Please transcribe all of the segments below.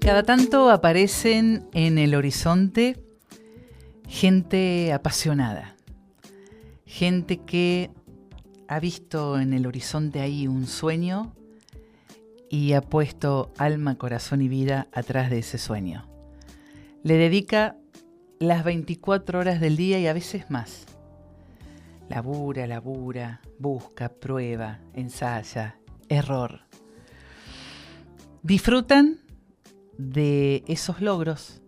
Cada tanto aparecen en el horizonte gente apasionada, gente que ha visto en el horizonte ahí un sueño y ha puesto alma, corazón y vida atrás de ese sueño. Le dedica las 24 horas del día y a veces más. Labura, busca, prueba, ensaya, error. Disfrutan de esos logros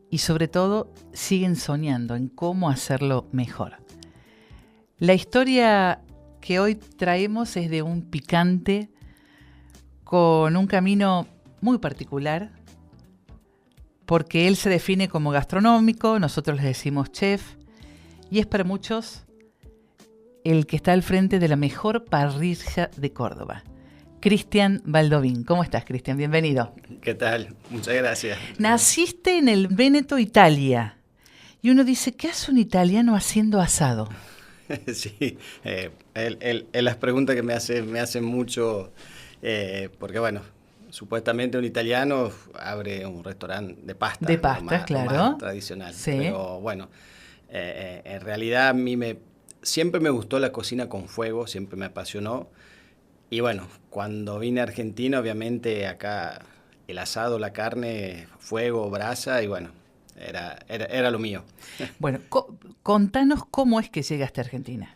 y sobre todo siguen soñando en cómo hacerlo mejor. La historia que hoy traemos es de un picante con un camino muy particular, porque él se define como gastronómico, nosotros le decimos chef, y es para muchos el que está al frente de la mejor parrilla de Córdoba. Cristian Baldovín. ¿Cómo estás, Cristian? Bienvenido. ¿Qué tal? Muchas gracias. Naciste en el Véneto, Italia. Y uno dice, ¿qué hace un italiano haciendo asado? Sí, las preguntas que me hacen mucho, porque bueno, supuestamente un italiano abre un restaurante de pasta. De pasta, claro. Más tradicional. Sí. Pero bueno, en realidad a mí siempre me gustó la cocina con fuego, siempre me apasionó. Y bueno, cuando vine a Argentina, obviamente acá el asado, la carne, fuego, brasa, y bueno, era lo mío. Bueno, contanos cómo es que llegaste a Argentina.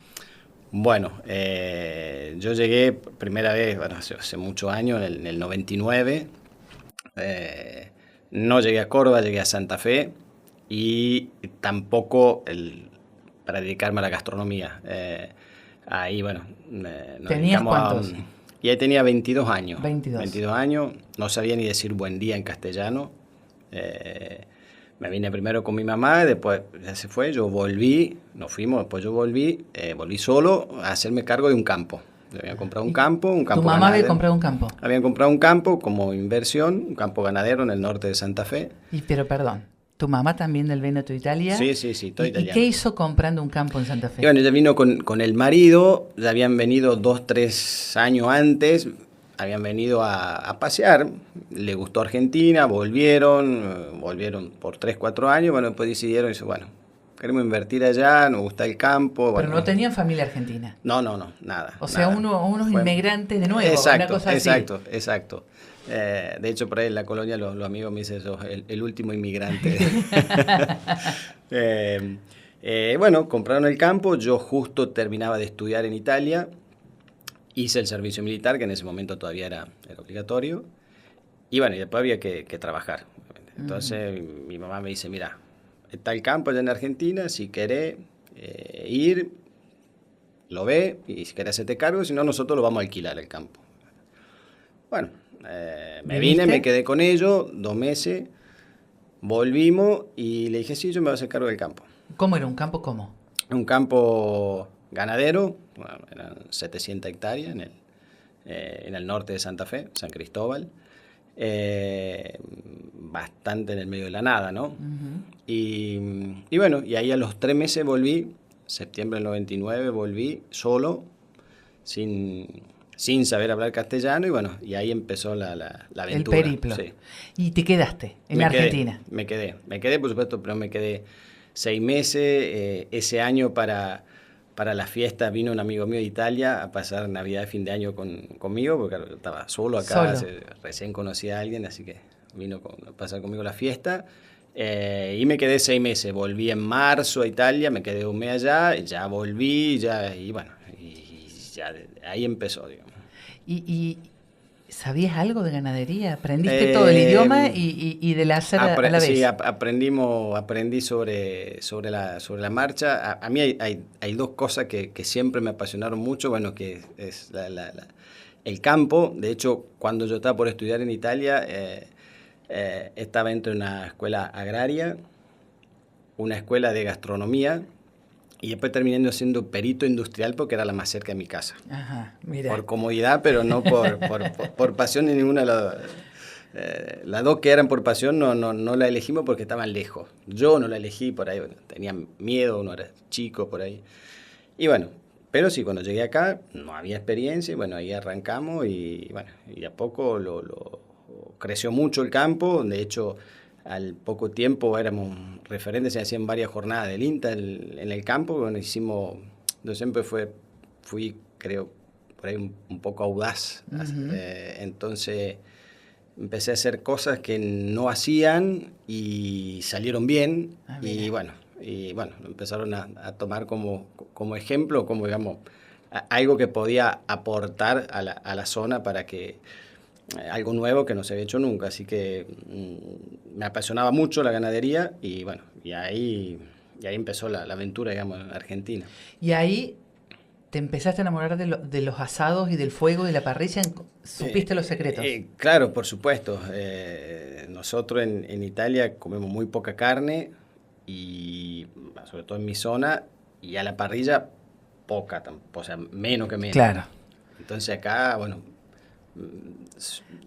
Bueno, yo llegué primera vez, bueno, hace muchos años, en el 99. No llegué a Córdoba, llegué a Santa Fe y tampoco para dedicarme a la gastronomía. Ahí, bueno, nos ¿Tenías dedicamos cuántos? Y ahí tenía 22 años. 22 años, no sabía ni decir buen día en castellano. Me vine primero con mi mamá, después ya se fue, yo volví, nos fuimos, después yo volví solo a hacerme cargo de un campo. Habían comprado un campo ¿Tu mamá ganadero. había comprado un campo? Habían comprado un campo como inversión, un campo ganadero en el norte de Santa Fe. Pero perdón, ¿tu mamá también del Véneto, Italia? Sí, todo italiano. ¿Y qué hizo comprando un campo en Santa Fe? Y bueno, ella vino con el marido, ya habían venido 2-3 años antes, habían venido a pasear, le gustó Argentina, volvieron por 3-4 años, bueno, después decidieron, bueno, queremos invertir allá, nos gusta el campo. Pero bueno, no tenían familia argentina. No, nada. O sea, nada. unos inmigrantes de nuevo, exacto, una cosa así. Exacto. De hecho, por ahí en la colonia los amigos me dicen, sos el último inmigrante. Bueno, compraron el campo, yo justo terminaba de estudiar en Italia, hice el servicio militar, que en ese momento todavía era obligatorio, y bueno, y después había que trabajar. Entonces mi mamá me dice, mira, está el campo allá en Argentina, si querés ir, lo ve, y si querés hacerte cargo, si no, nosotros lo vamos a alquilar el campo. Bueno, me vine, me quedé con ellos 2 meses, volvimos y le dije, sí, yo me voy a hacer cargo del campo. ¿Cómo era un campo? ¿Cómo? Un campo ganadero, bueno, eran 700 hectáreas en el norte de Santa Fe, San Cristóbal, bastante en el medio de la nada, ¿no? Uh-huh. Y bueno, y ahí a los 3 meses volví, septiembre del 99 volví solo, sin saber hablar castellano, y bueno, y ahí empezó la aventura. El periplo. Sí. ¿Y te quedaste en Argentina? Me quedé, por supuesto, pero me quedé 6 meses. Ese año para la fiesta vino un amigo mío de Italia a pasar Navidad y fin de año conmigo, porque estaba solo acá, recién conocí a alguien, así que vino a pasar conmigo la fiesta. Y me quedé 6 meses, volví en marzo a Italia, me quedé un mes allá, ya volví, y bueno, y ya ahí empezó, digamos. ¿Y sabías algo de ganadería? ¿Aprendiste todo el idioma y del hacer a la vez? Sí, aprendí sobre la marcha. A mí hay 2 cosas que siempre me apasionaron mucho, bueno, que es el campo. De hecho, cuando yo estaba por estudiar en Italia, estaba entre una escuela agraria, una escuela de gastronomía, y después terminé siendo perito industrial porque era la más cerca de mi casa. Ajá, mira. Por comodidad, pero no por pasión ni ninguna de las 2 que eran por pasión no la elegimos porque estaban lejos. Yo no la elegí por ahí, bueno, tenía miedo, uno era chico por ahí. Y bueno, pero sí, cuando llegué acá no había experiencia, y bueno, ahí arrancamos y bueno, y a poco creció mucho el campo. De hecho, al poco tiempo éramos referentes, se hacían varias jornadas del INTA en el campo. Bueno, yo siempre fui, creo, por ahí un poco audaz. Entonces empecé a hacer cosas que no hacían y salieron bien. Y bueno, empezaron a tomar como ejemplo, como digamos, algo que podía aportar a la zona para que algo nuevo que no se había hecho nunca. Así que me apasionaba mucho la ganadería y bueno, y ahí empezó la aventura, digamos, en Argentina. Y ahí te empezaste a enamorar de los asados y del fuego y de la parrilla. ¿Supiste los secretos? Claro, por supuesto. Nosotros en Italia comemos muy poca carne y sobre todo en mi zona, y a la parrilla poca, o sea, menos que menos. Claro. Entonces acá, bueno,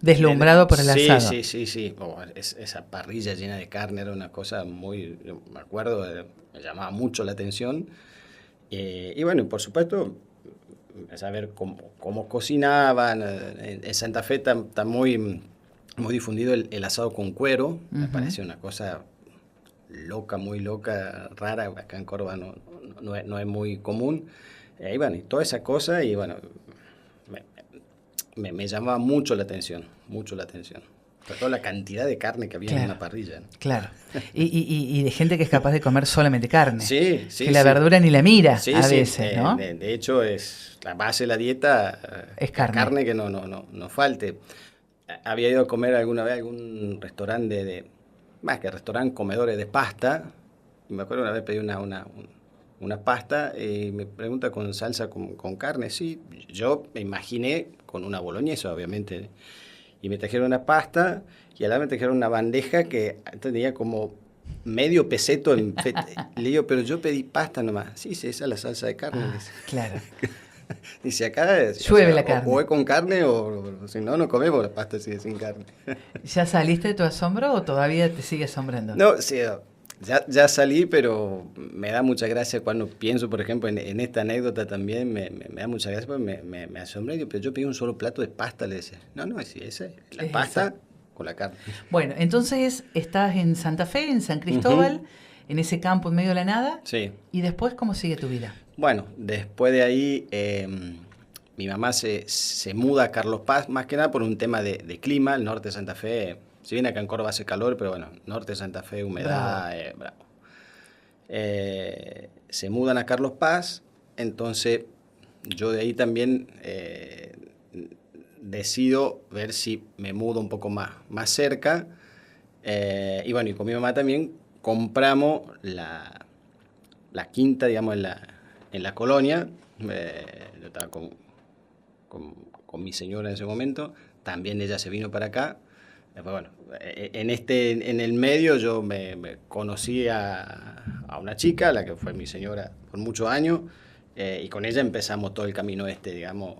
deslumbrado por el asado. Sí. Esa parrilla llena de carne era una cosa me acuerdo, me llamaba mucho la atención. Y bueno, por supuesto, saber cómo cocinaban. En Santa Fe está muy difundido el asado con cuero. Me parece una cosa loca, muy loca, rara. Acá en Córdoba no es muy común. Y bueno, y toda esa cosa, y bueno, me llamaba mucho la atención. Sobre todo la cantidad de carne que había en una parrilla, ¿no? Claro. Y de gente que es capaz de comer solamente carne. Sí. Que la verdura ni la mira a veces, ¿no? De hecho, es la base de la dieta, es carne. Que no falte. Había ido a comer alguna vez a algún restaurante más que restaurante, comedores de pasta. Y me acuerdo una vez pedí una pasta y me pregunta con salsa con carne. Sí, yo me imaginé con una boloñesa, obviamente. Y me trajeron una pasta y al lado me trajeron una bandeja que tenía como medio peseto en Le digo, pero yo pedí pasta nomás. Sí, esa es la salsa de carne. Claro. Dice, acá llueve la carne. O es con carne o si no comemos la pasta así sin carne. ¿Ya saliste de tu asombro o todavía te sigue asombrando? No, sí, ya salí, pero me da mucha gracia cuando pienso, por ejemplo, en esta anécdota también, me da mucha gracia porque me asombré. Pero yo pedí un solo plato de pasta, le decía. No, sí, esa es la pasta esa con la carne. Bueno, entonces estás en Santa Fe, en San Cristóbal, en ese campo en medio de la nada. Sí. ¿Y después cómo sigue tu vida? Bueno, después de ahí mi mamá se muda a Carlos Paz, más que nada por un tema de clima. El norte de Santa Fe, si bien acá en Córdoba hace calor, pero bueno, norte de Santa Fe, humedad, bravo. Se mudan a Carlos Paz, entonces yo de ahí también decido ver si me mudo un poco más cerca. Y bueno, y con mi mamá también compramos la quinta, digamos, en la colonia. Yo estaba con mi señora en ese momento, también ella se vino para acá. Después, bueno, en el medio yo me conocí a una chica, la que fue mi señora por muchos años, y con ella empezamos todo el camino digamos,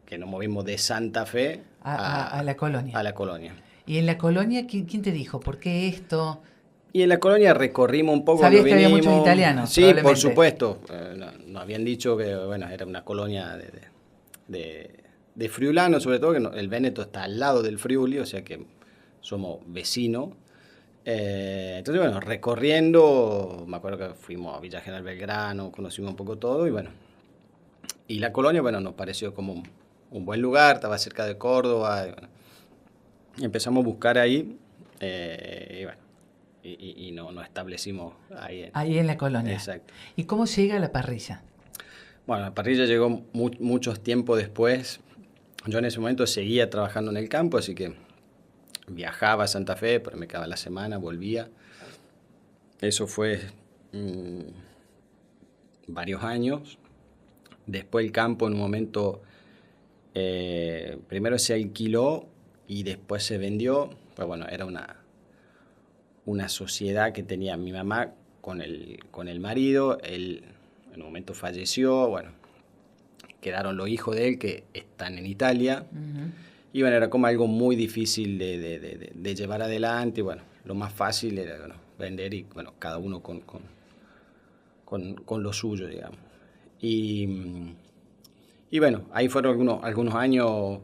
que nos movimos de Santa Fe a la colonia. A la colonia. ¿Y en la colonia quién te dijo? ¿Por qué esto? Y en la colonia recorrimos un poco. ¿Sabías que había muchos italianos? Sí, por supuesto. Nos habían dicho que bueno, era una colonia de friulanos, sobre todo, que el Véneto está al lado del Friuli, o sea que somos vecinos. Entonces, bueno, recorriendo, me acuerdo que fuimos a Villa General Belgrano, conocimos un poco todo, y bueno. Y la colonia, bueno, nos pareció como un buen lugar, estaba cerca de Córdoba, y bueno, empezamos a buscar ahí, y bueno. Y nos establecimos ahí. Ahí en la colonia. Exacto. ¿Y cómo llega a la parrilla? Bueno, la parrilla llegó muchos tiempos después. Yo en ese momento seguía trabajando en el campo, así que viajaba a Santa Fe, pero me quedaba la semana, volvía. Eso fue varios años. Después el campo en un momento, primero se alquiló y después se vendió. Pues bueno, era una sociedad que tenía mi mamá con el marido. Él en un momento falleció, bueno, quedaron los hijos de él que están en Italia. Y bueno, era como algo muy difícil de llevar adelante. Y bueno, lo más fácil era vender y bueno, cada uno con lo suyo, digamos. Y bueno, ahí fueron algunos años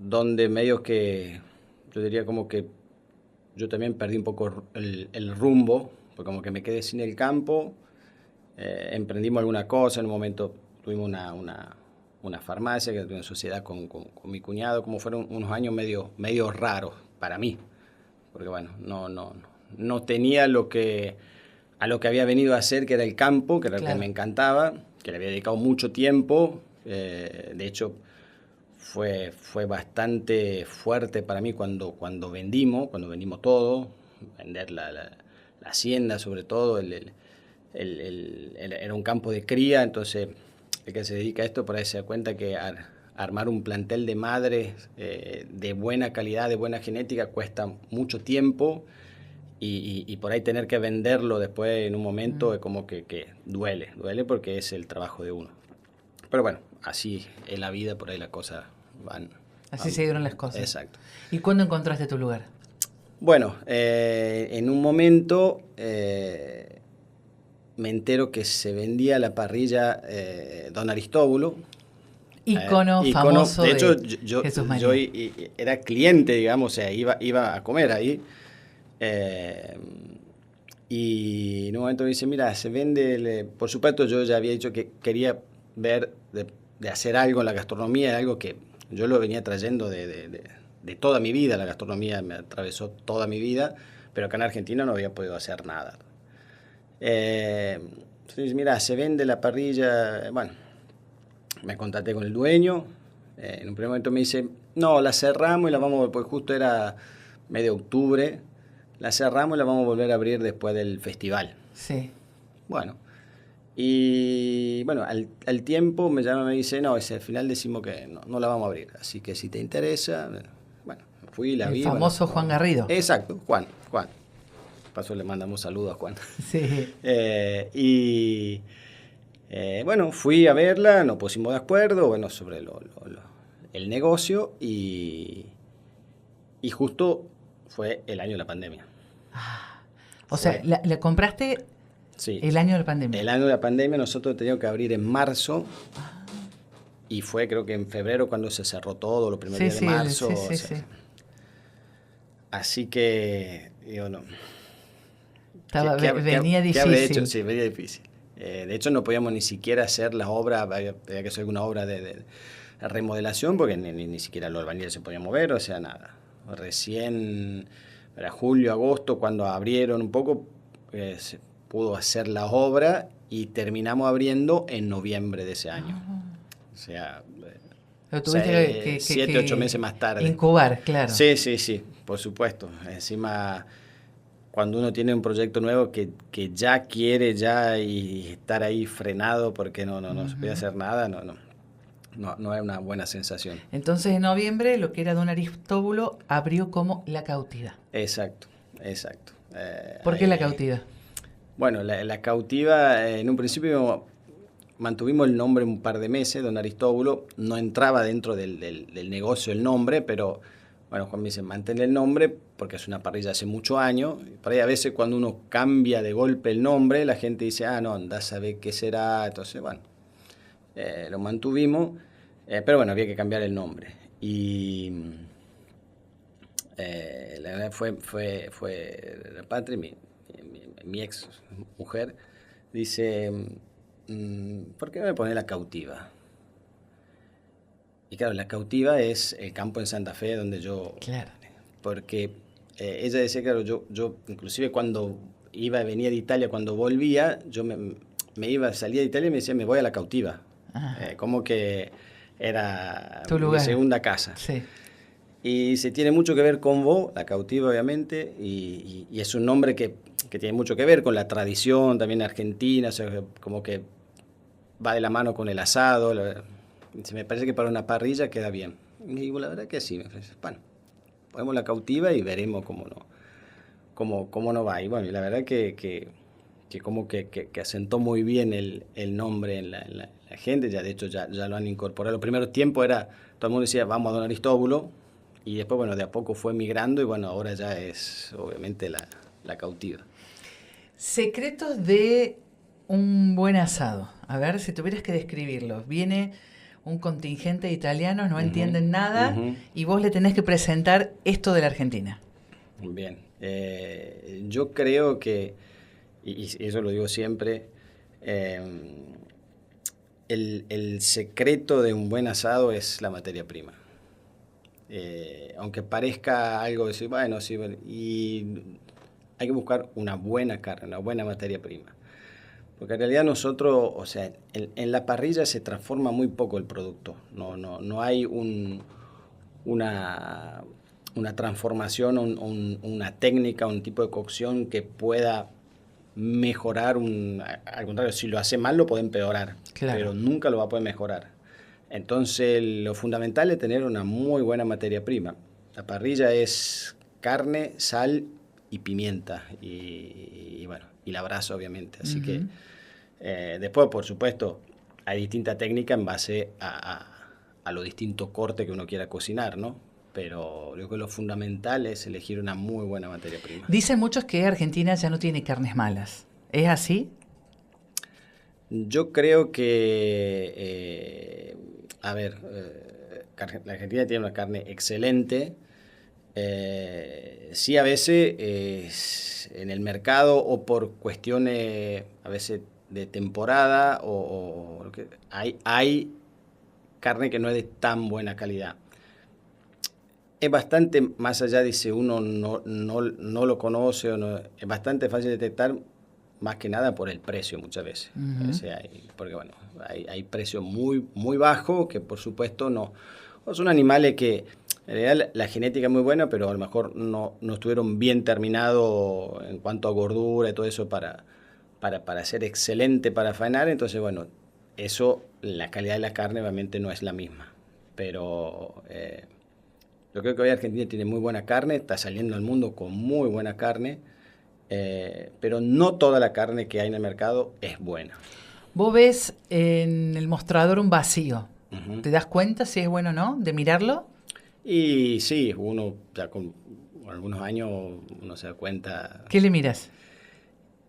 donde medio que, yo diría como que yo también perdí un poco el rumbo, porque como que me quedé sin el campo, emprendimos alguna cosa, en un momento tuvimos una farmacia, que tuve una sociedad con mi cuñado, como fueron unos años medio raros para mí, porque bueno, no tenía a lo que había venido a hacer, que era el campo, que era lo que me encantaba, que le había dedicado mucho tiempo, de hecho fue bastante fuerte para mí cuando vendimos todo, vender la hacienda sobre todo, era un campo de cría, entonces el que se dedica a esto por ahí se da cuenta que armar un plantel de madres de buena calidad, de buena genética, cuesta mucho tiempo y por ahí tener que venderlo después en un momento es como que duele porque es el trabajo de uno. Pero bueno, así en la vida por ahí las cosas van. Así se dieron las cosas. Exacto. ¿Y cuándo encontraste tu lugar? Bueno, en un momento me entero que se vendía la parrilla Don Aristóbulo. Ícono famoso de hecho, de Jesús María. Yo era cliente, digamos, o sea, iba a comer ahí. Y en un momento me dice, mira, se vende, por supuesto yo ya había dicho que quería ver de hacer algo en la gastronomía, algo que yo lo venía trayendo de toda mi vida, la gastronomía me atravesó toda mi vida, pero acá en Argentina no había podido hacer nada. Entonces, mira, se vende la parrilla, bueno, me contacté con el dueño, en un primer momento me dice, no, la cerramos y la vamos, pues justo era medio octubre, la cerramos y la vamos a volver a abrir después del festival. Sí. Bueno, y bueno, al tiempo me llama y me dice, no, al final decimos que no la vamos a abrir, así que si te interesa, bueno, fui y la vi. El famoso Juan Garrido. Exacto, Juan. Paso le mandamos saludos a Juan. Sí. Bueno, fui a verla, nos pusimos de acuerdo, bueno, sobre el negocio y justo fue el año de la pandemia. O sea, ¿la compraste el año de la pandemia? El año de la pandemia nosotros teníamos que abrir en marzo y fue creo que en febrero cuando se cerró todo, los primeros días de marzo. Sí. Así que, digo, no. Venía difícil. ¿Qué habré hecho? Sí, venía difícil. De hecho, no podíamos ni siquiera hacer las obras, había que hacer alguna obra de remodelación, porque ni siquiera los albañiles se podían mover, o sea, nada. Recién, era julio, agosto, cuando abrieron un poco, se pudo hacer la obra y terminamos abriendo en noviembre de ese año. O sea, Lo tuviste que 7, 8 meses más tarde. Incubar, claro. Sí, por supuesto. Encima, cuando uno tiene un proyecto nuevo que ya quiere y estar ahí frenado porque no se puede hacer nada, no es una buena sensación. Entonces, en noviembre, lo que era Don Aristóbulo abrió como La Cautiva. Exacto. ¿Por qué La Cautiva? Bueno, la Cautiva, en un principio mantuvimos el nombre un par de meses, Don Aristóbulo, no entraba dentro del negocio el nombre, pero bueno, Juan me dice, mantén el nombre porque es una parrilla hace muchos años. Por ahí a veces cuando uno cambia de golpe el nombre, la gente dice, no, andá a saber qué será. Entonces, bueno, lo mantuvimos, pero bueno, había que cambiar el nombre. Y la verdad fue la Patria, mi ex mujer, dice, ¿por qué no me pones La Cautiva? Y claro, La Cautiva es el campo en Santa Fe donde yo... Claro. Porque ella decía, claro, yo inclusive cuando venía de Italia, cuando volvía, yo salía de Italia y me decía, me voy a La Cautiva. Como que era mi segunda casa. Sí. Y se tiene mucho que ver con vos, La Cautiva obviamente, y es un nombre que tiene mucho que ver con la tradición también argentina, o sea, como que va de la mano con el asado. Me parece que para una parrilla queda bien. Y digo, la verdad que sí, me parece. Bueno, ponemos La Cautiva y veremos cómo no va. Y bueno, y la verdad que como que asentó muy bien el nombre en la gente, ya de hecho ya lo han incorporado. Los primeros tiempos todo el mundo decía, vamos a Don Aristóbulo, y después, bueno, de a poco fue migrando y bueno, ahora ya es obviamente la Cautiva. Secretos de un buen asado. A ver, si tuvieras que describirlos. Viene un contingente de italianos, no entienden nada, y vos le tenés que presentar esto de la Argentina. Bien, yo creo que, y eso lo digo siempre, el secreto de un buen asado es la materia prima. Aunque parezca algo de decir, bueno, sí, y hay que buscar una buena carne, una buena materia prima. Porque en realidad nosotros, o sea, en la parrilla se transforma muy poco el producto. No hay una transformación, una técnica, un tipo de cocción que pueda mejorar. Al contrario, si lo hace mal lo puede empeorar, claro, pero nunca lo va a poder mejorar. Entonces, lo fundamental es tener una muy buena materia prima. La parrilla es carne, sal y pimienta y bueno, y la brasa obviamente. Así que después, por supuesto, hay distintas técnicas en base a los distintos cortes que uno quiera cocinar, ¿no? Pero creo que lo fundamental es elegir una muy buena materia prima. Dicen muchos que Argentina ya no tiene carnes malas. ¿Es así? Yo creo que, la Argentina tiene una carne excelente. Sí, a veces en el mercado o por cuestiones a veces de temporada hay carne que no es de tan buena calidad. Es bastante, más allá de si uno no lo conoce, es bastante fácil de detectar, más que nada por el precio muchas veces. O sea, porque bueno, hay precios muy, muy bajos que por supuesto no son animales que en realidad la genética es muy buena, pero a lo mejor no estuvieron bien terminados en cuanto a gordura y todo eso para ser excelente para faenar. Entonces, bueno, eso, la calidad de la carne obviamente no es la misma. Pero yo creo que hoy Argentina tiene muy buena carne, está saliendo al mundo con muy buena carne, pero no toda la carne que hay en el mercado es buena. Vos ves en el mostrador un vacío. ¿Te das cuenta si es bueno o no de mirarlo? Y sí, uno ya con algunos años uno se da cuenta. ¿Qué le miras?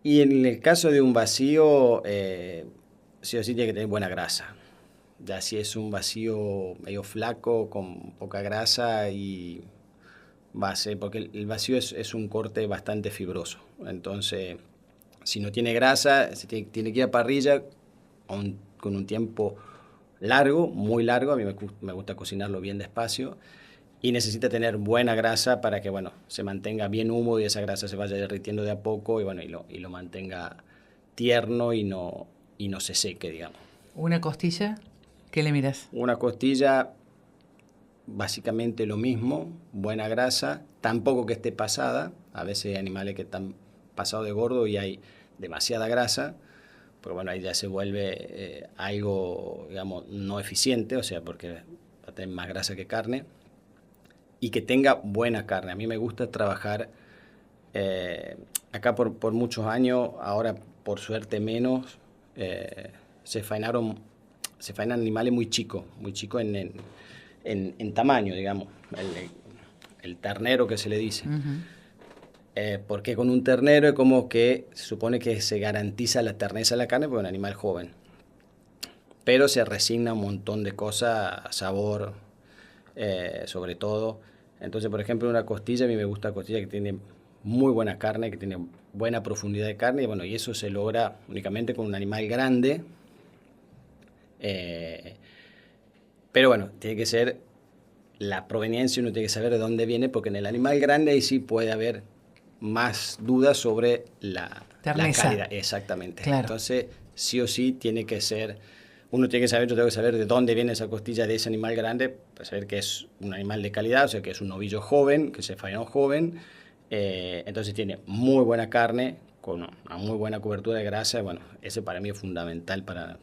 Y en el caso de un vacío, sí o sí tiene que tener buena grasa. Ya si es un vacío medio flaco, con poca grasa y base, porque el vacío es un corte bastante fibroso. Entonces, si no tiene grasa, se tiene que ir a parrilla con un tiempo largo, muy largo. A mí me gusta cocinarlo bien despacio. Y necesita tener buena grasa para que, bueno, se mantenga bien húmedo y esa grasa se vaya derritiendo de a poco y, bueno, y lo mantenga tierno y no se seque, digamos. ¿Una costilla? ¿Qué le miras? Una costilla, básicamente lo mismo, buena grasa, tampoco que esté pasada. A veces hay animales que están pasados de gordo y hay demasiada grasa, pero bueno, ahí ya se vuelve algo, digamos, no eficiente, o sea, porque va a tener más grasa que carne. Y que tenga buena carne. A mí me gusta trabajar acá por muchos años, ahora por suerte menos, se faenan animales muy chicos en tamaño, digamos, el ternero que se le dice. Porque con un ternero es como que se supone que se garantiza la terneza de la carne porque es un animal joven. Pero se resigna un montón de cosas, sabor, sobre todo. Entonces, por ejemplo, una costilla, a mí me gusta costilla que tiene muy buena carne, que tiene buena profundidad de carne, y bueno, y eso se logra únicamente con un animal grande. Pero bueno, tiene que ser la proveniencia, uno tiene que saber de dónde viene, porque en el animal grande ahí sí puede haber más dudas sobre la calidad. Exactamente. Claro. Entonces, sí o sí tiene que ser. Uno tiene que saber, yo tengo que saber de dónde viene esa costilla de ese animal grande, para saber que es un animal de calidad, o sea, que es un novillo joven, que se faenó joven. Entonces tiene muy buena carne, con una muy buena cobertura de grasa. Bueno, ese para mí es fundamental para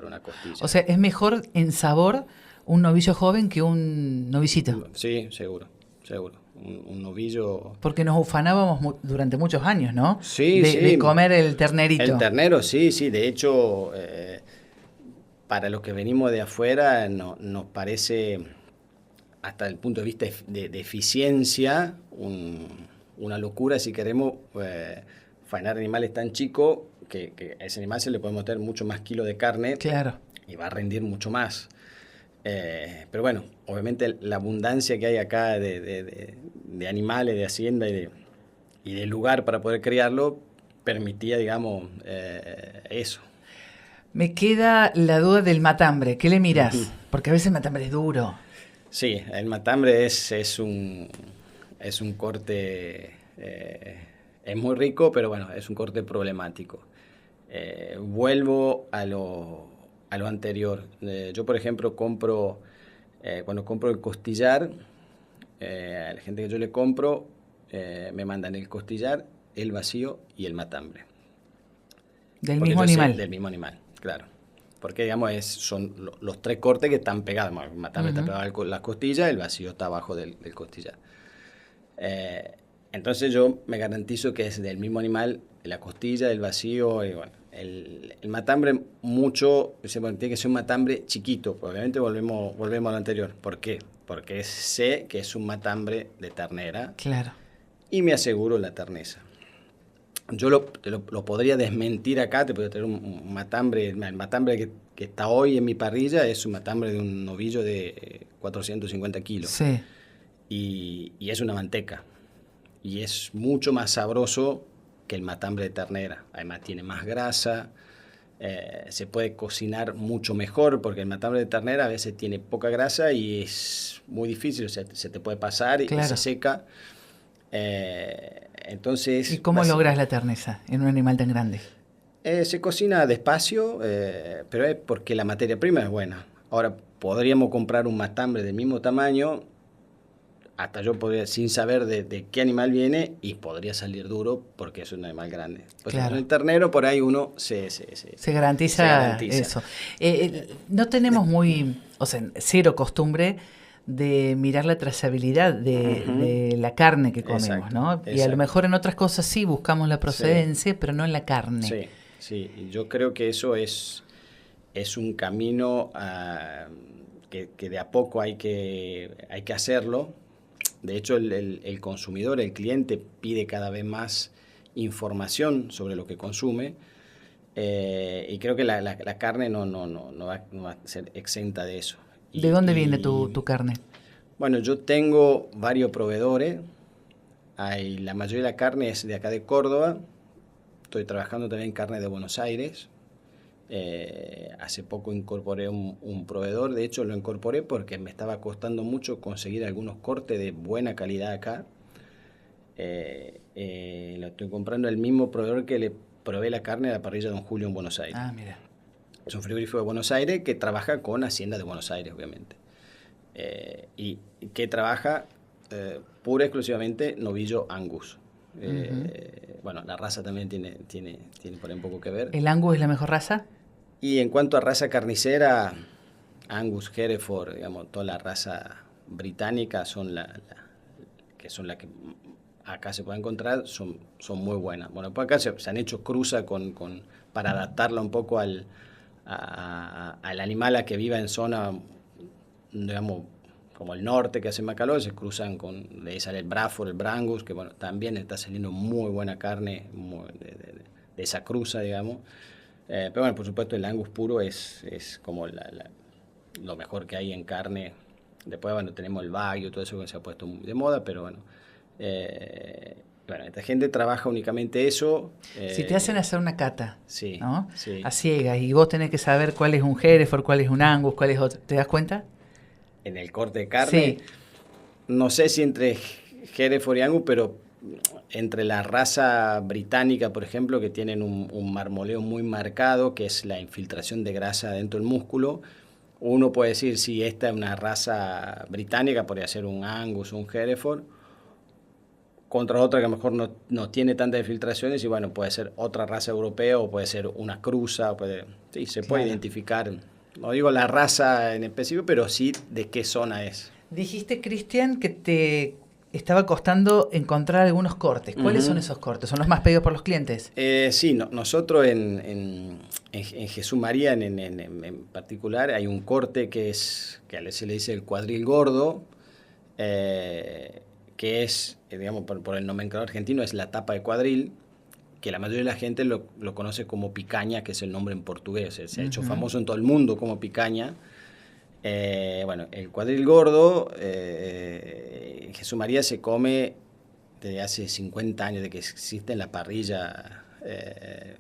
una costilla. O sea, ¿es mejor en sabor un novillo joven que un novillito? Sí, seguro. Un novillo. Porque nos ufanábamos durante muchos años, ¿no? Sí, de comer el ternerito. El ternero, sí. De hecho, para los que venimos de afuera, nos parece, hasta el punto de vista de eficiencia, una locura si queremos faenar animales tan chicos que a ese animal se le podemos meter mucho más kilos de carne. Claro. Y va a rendir mucho más. Pero bueno, obviamente la abundancia que hay acá de animales, de hacienda y de lugar para poder criarlo, permitía, digamos, eso. Me queda la duda del matambre. ¿Qué le Ujú. mirás? Porque a veces el matambre es duro. Sí, el matambre es un corte, es muy rico, pero bueno, es un corte problemático. Vuelvo a lo anterior. Yo, por ejemplo, cuando compro el costillar, a la gente que yo le compro, me mandan el costillar, el vacío y el matambre. Del Porque mismo yo sé animal. del mismo animal, claro. Porque, digamos, son los tres cortes que están pegados. Bueno, el matambre está Ujú. pegado a la costilla, el vacío está abajo del costillar. Eh, entonces yo me garantizo que es del mismo animal, la costilla, el vacío, y bueno, el matambre mucho, bueno, tiene que ser un matambre chiquito, pues obviamente volvemos a lo anterior. ¿Por qué? Porque sé que es un matambre de ternera Claro. y me aseguro la terneza. Yo lo podría desmentir acá, te podría tener un matambre, el matambre que está hoy en mi parrilla es un matambre de un novillo de 450 kilos Sí. y es una manteca y es mucho más sabroso que el matambre de ternera. Además tiene más grasa, se puede cocinar mucho mejor porque el matambre de ternera a veces tiene poca grasa y es muy difícil, o sea, se te puede pasar y se Claro. seca. ¿Y Entonces, cómo logras la terneza en un animal tan grande? se cocina despacio, pero es porque la materia prima es buena. Ahora, podríamos comprar un matambre del mismo tamaño, hasta yo podría, sin saber de qué animal viene, y podría salir duro porque es un animal grande. Pues en Claro. el ternero por ahí uno Se se garantiza garantiza. eso. No tenemos o sea, cero costumbre de mirar la trazabilidad Ujú. de la carne que comemos, Exacto, ¿no? Y a lo exacto. mejor en otras cosas sí buscamos la Sí, procedencia, pero no en la carne. sí, sí. Y yo creo que eso es un camino que de a poco hay que hacerlo. De hecho, el consumidor, el cliente, pide cada vez más información sobre lo que consume. Y creo que la carne no va a ser exenta de eso. ¿De dónde viene tu carne? Bueno, yo tengo varios proveedores. La mayoría de la carne es de acá de Córdoba. Estoy trabajando también en carne de Buenos Aires. Hace poco incorporé un proveedor, de hecho lo incorporé porque me estaba costando mucho conseguir algunos cortes de buena calidad acá. Lo estoy comprando el mismo proveedor que le provee la carne a la parrilla Don Julio en Buenos Aires. Ah, mira. Es un frigorífico de Buenos Aires que trabaja con Hacienda de Buenos Aires, obviamente. Y que trabaja pura y exclusivamente novillo Angus. Ujú. Bueno, la raza también tiene por ahí un poco que ver. ¿El Angus es la mejor raza? Y en cuanto a raza carnicera, Angus, Hereford, digamos, toda la raza británica que son las que acá se puede encontrar, son muy buenas. Bueno, pues acá se han hecho cruza para adaptarla un poco al animal a que viva en zona, digamos, como el norte que hace Macaló, se cruzan de ahí sale el Braford, el Brangus, que bueno, también está saliendo muy buena carne de esa cruza, digamos. Pero bueno, por supuesto el Angus puro es como lo mejor que hay en carne. Después, bueno, tenemos el Wagyu, todo eso que se ha puesto muy de moda, pero bueno, esta gente trabaja únicamente eso. Si te hacen hacer una cata, Sí, ¿no? sí. A ciegas, y vos tenés que saber cuál es un Hereford, cuál es un Angus, cuál es otro. ¿Te das cuenta? En el corte de carne, Sí. no sé si entre Hereford y Angus, pero entre la raza británica, por ejemplo, que tienen un marmoleo muy marcado, que es la infiltración de grasa dentro del músculo, uno puede decir si esta es una raza británica, podría ser un Angus o un Hereford, contra otra que a lo mejor no tiene tantas infiltraciones y bueno, puede ser otra raza europea o puede ser una cruza, sí, se puede Claro. identificar, no digo la raza en específico, pero sí de qué zona es. Dijiste, Cristian, que te estaba costando encontrar algunos cortes. ¿Cuáles son esos cortes? ¿Son los más pedidos por los clientes? Sí, nosotros en Jesús María en particular hay un corte que se le dice el cuadril gordo, que es, digamos, por el nomenclador argentino, es la tapa de cuadril, que la mayoría de la gente lo conoce como picaña, que es el nombre en portugués. Se ha hecho famoso en todo el mundo como picaña. Bueno, el cuadril gordo, Jesús María se come desde hace 50 años de que existe en la parrilla.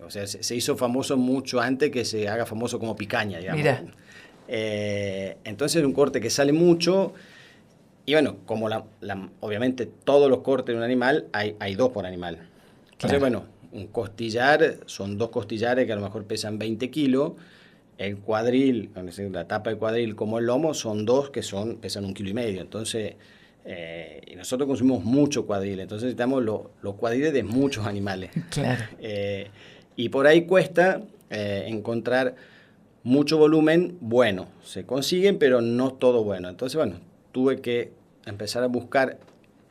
O sea, se hizo famoso mucho antes que se haga famoso como picaña, digamos. Mira. Entonces es un corte que sale mucho. Y bueno, como obviamente todos los cortes de un animal, hay 2 por animal. Entonces, bueno, un costillar, son 2 costillares que a lo mejor pesan 20 kilos. El cuadril, la tapa del cuadril como el lomo, son 2 que pesan 1,5 kilos. Entonces, y nosotros consumimos mucho cuadril, entonces necesitamos los cuadriles de muchos animales. Claro. Y por ahí cuesta encontrar mucho volumen bueno. Se consiguen, pero no todo bueno. Entonces, bueno, tuve que empezar a buscar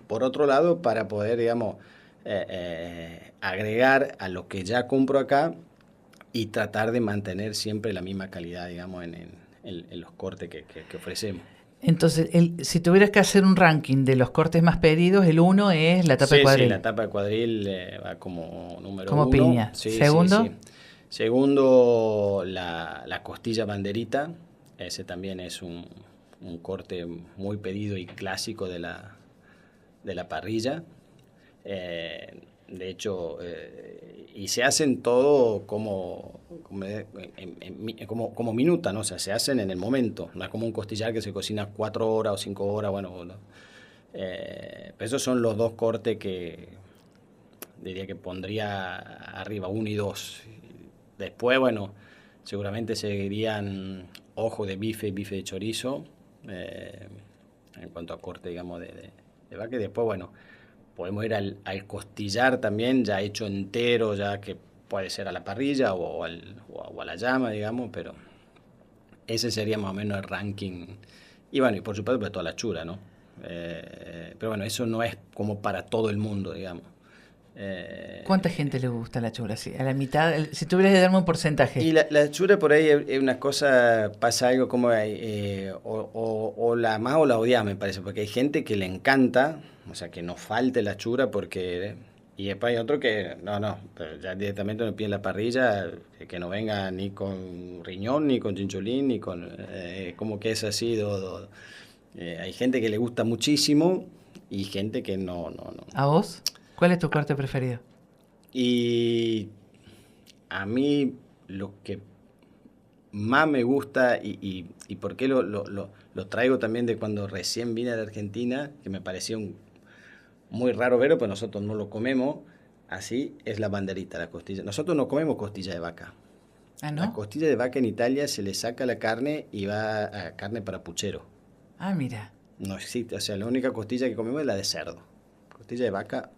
por otro lado para poder, digamos, agregar a lo que ya compro acá y tratar de mantener siempre la misma calidad, digamos, en los cortes que ofrecemos. Entonces, si tuvieras que hacer un ranking de los cortes más pedidos, el 1 es la tapa de cuadril. Sí, la tapa de cuadril va como número 1. Como piña. Sí, ¿Segundo? Sí. Segundo, la costilla banderita. Ese también es un corte muy pedido y clásico de la parrilla. De hecho, y se hacen todo como minuta, ¿no? O sea, se hacen en el momento. No es como un costillar que se cocina 4 horas o 5 horas. Bueno, pero esos son los 2 cortes que diría que pondría arriba, 1 y 2. Después, bueno, seguramente seguirían ojo de bife y bife de chorizo, en cuanto a corte, digamos, de vaca. Y después, bueno, podemos ir al costillar también, ya hecho entero, ya que puede ser a la parrilla o a la llama, digamos, pero ese sería más o menos el ranking. Y bueno, y por supuesto, pues toda la chura, ¿no? Pero bueno, eso no es como para todo el mundo, digamos. ¿Cuánta gente le gusta la chura? ¿A la mitad? Si tuvieras que darme un porcentaje. Y la chura por ahí es una cosa, pasa algo como o la amás o la odias, me parece, porque hay gente que le encanta, o sea, que no falte la chura porque... Y después hay otro que, no, pero ya directamente no pide la parrilla, que no venga ni con riñón, ni con chincholín, ni con... como que es así, hay gente que le gusta muchísimo y gente que no. ¿A vos? ¿Cuál es tu corte preferido? Y a mí lo que más me gusta y por qué lo traigo también de cuando recién vine a la Argentina, que me parecía muy raro verlo, pero nosotros no lo comemos así, es la banderita, la costilla. Nosotros no comemos costilla de vaca. ¿Ah, no? La costilla de vaca en Italia se le saca la carne y va a carne para puchero. Ah, mira. No existe, o sea, la única costilla que comemos es la de cerdo. Costilla de vaca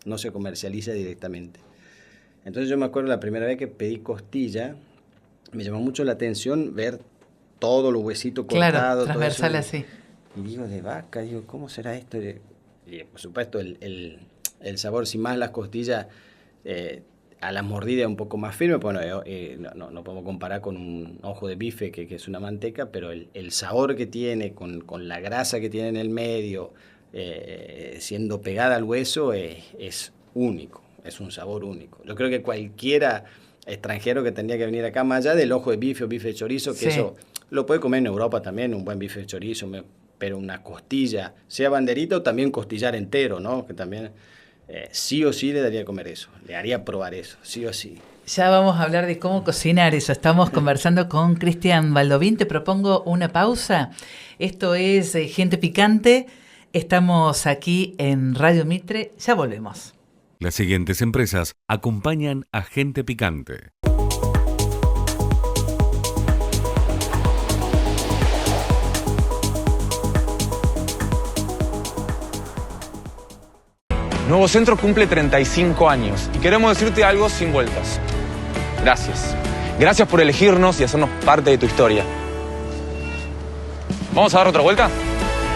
no se comercializa directamente. Entonces yo me acuerdo la primera vez que pedí costilla, me llamó mucho la atención ver todos los huesitos cortados. Claro, transversal todo eso. así. Y digo, de vaca, ¿cómo será esto? Y por supuesto el sabor, sin más las costillas, a la mordida es un poco más firme. Bueno, no podemos comparar con un ojo de bife que es una manteca, pero el sabor que tiene con la grasa que tiene en el medio, siendo pegada al hueso, es único, es un sabor único. Yo creo que cualquiera extranjero que tendría que venir acá, más allá del ojo de bife o bife de chorizo, que eso lo puede comer en Europa también, un buen bife de chorizo, pero una costilla, sea banderita o también costillar entero, ¿no? Que también sí o sí le daría a comer eso, le haría probar eso, sí o sí. Ya vamos a hablar de cómo cocinar eso. Estamos conversando con Cristian Baldovín. Te propongo una pausa. Esto es Gente Picante. Estamos aquí en Radio Mitre. Ya volvemos. Las siguientes empresas acompañan a Gente Picante. Nuevo Centro cumple 35 años y queremos decirte algo sin vueltas. Gracias. Gracias por elegirnos y hacernos parte de tu historia. ¿Vamos a dar otra vuelta?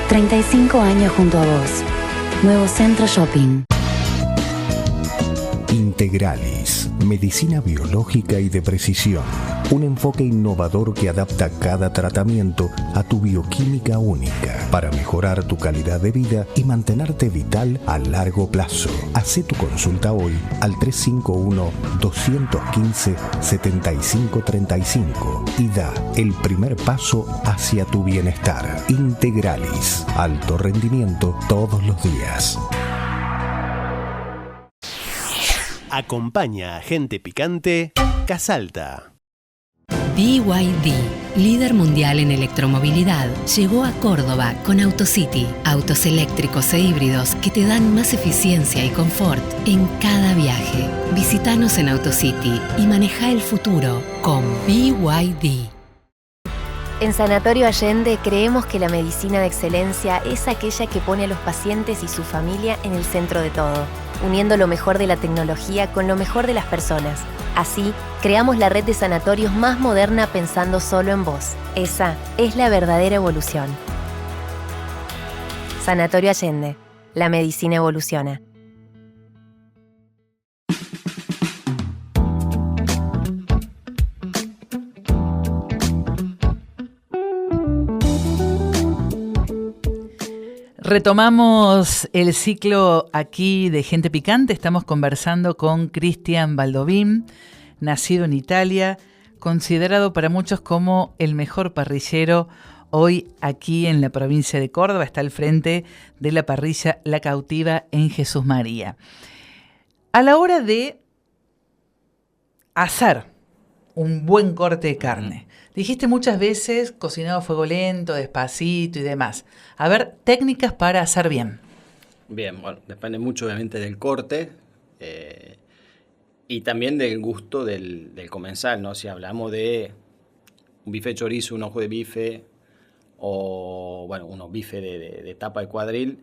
35 años junto a vos. Nuevo Centro Shopping. Integralis, Medicina biológica y de precisión. Un enfoque innovador que adapta cada tratamiento a tu bioquímica única para mejorar tu calidad de vida y mantenerte vital a largo plazo. Hacé tu consulta hoy al 351-215-7535 y da el primer paso hacia tu bienestar. Integralis. Alto rendimiento todos los días. Acompaña a Gente Picante, Casalta. BYD, líder mundial en electromovilidad, llegó a Córdoba con AutoCity. Autos eléctricos e híbridos que te dan más eficiencia y confort en cada viaje. Visítanos en AutoCity y maneja el futuro con BYD. En Sanatorio Allende creemos que la medicina de excelencia es aquella que pone a los pacientes y su familia en el centro de todo, uniendo lo mejor de la tecnología con lo mejor de las personas. Así, creamos la red de sanatorios más moderna pensando solo en vos. Esa es la verdadera evolución. Sanatorio Allende. La medicina evoluciona. Retomamos el ciclo aquí de Gente Picante. Estamos conversando con Cristian Baldovín, nacido en Italia, considerado para muchos como el mejor parrillero hoy aquí en la provincia de Córdoba. Está al frente de la parrilla La Cautiva en Jesús María. A la hora de asar un buen corte de carne, dijiste muchas veces cocinado a fuego lento, despacito y demás. A ver, técnicas para asar bien. Bien, bueno, depende mucho obviamente del corte y también del gusto del comensal, ¿no? Si hablamos de un bife de chorizo, un ojo de bife o, bueno, unos bifes de tapa de cuadril,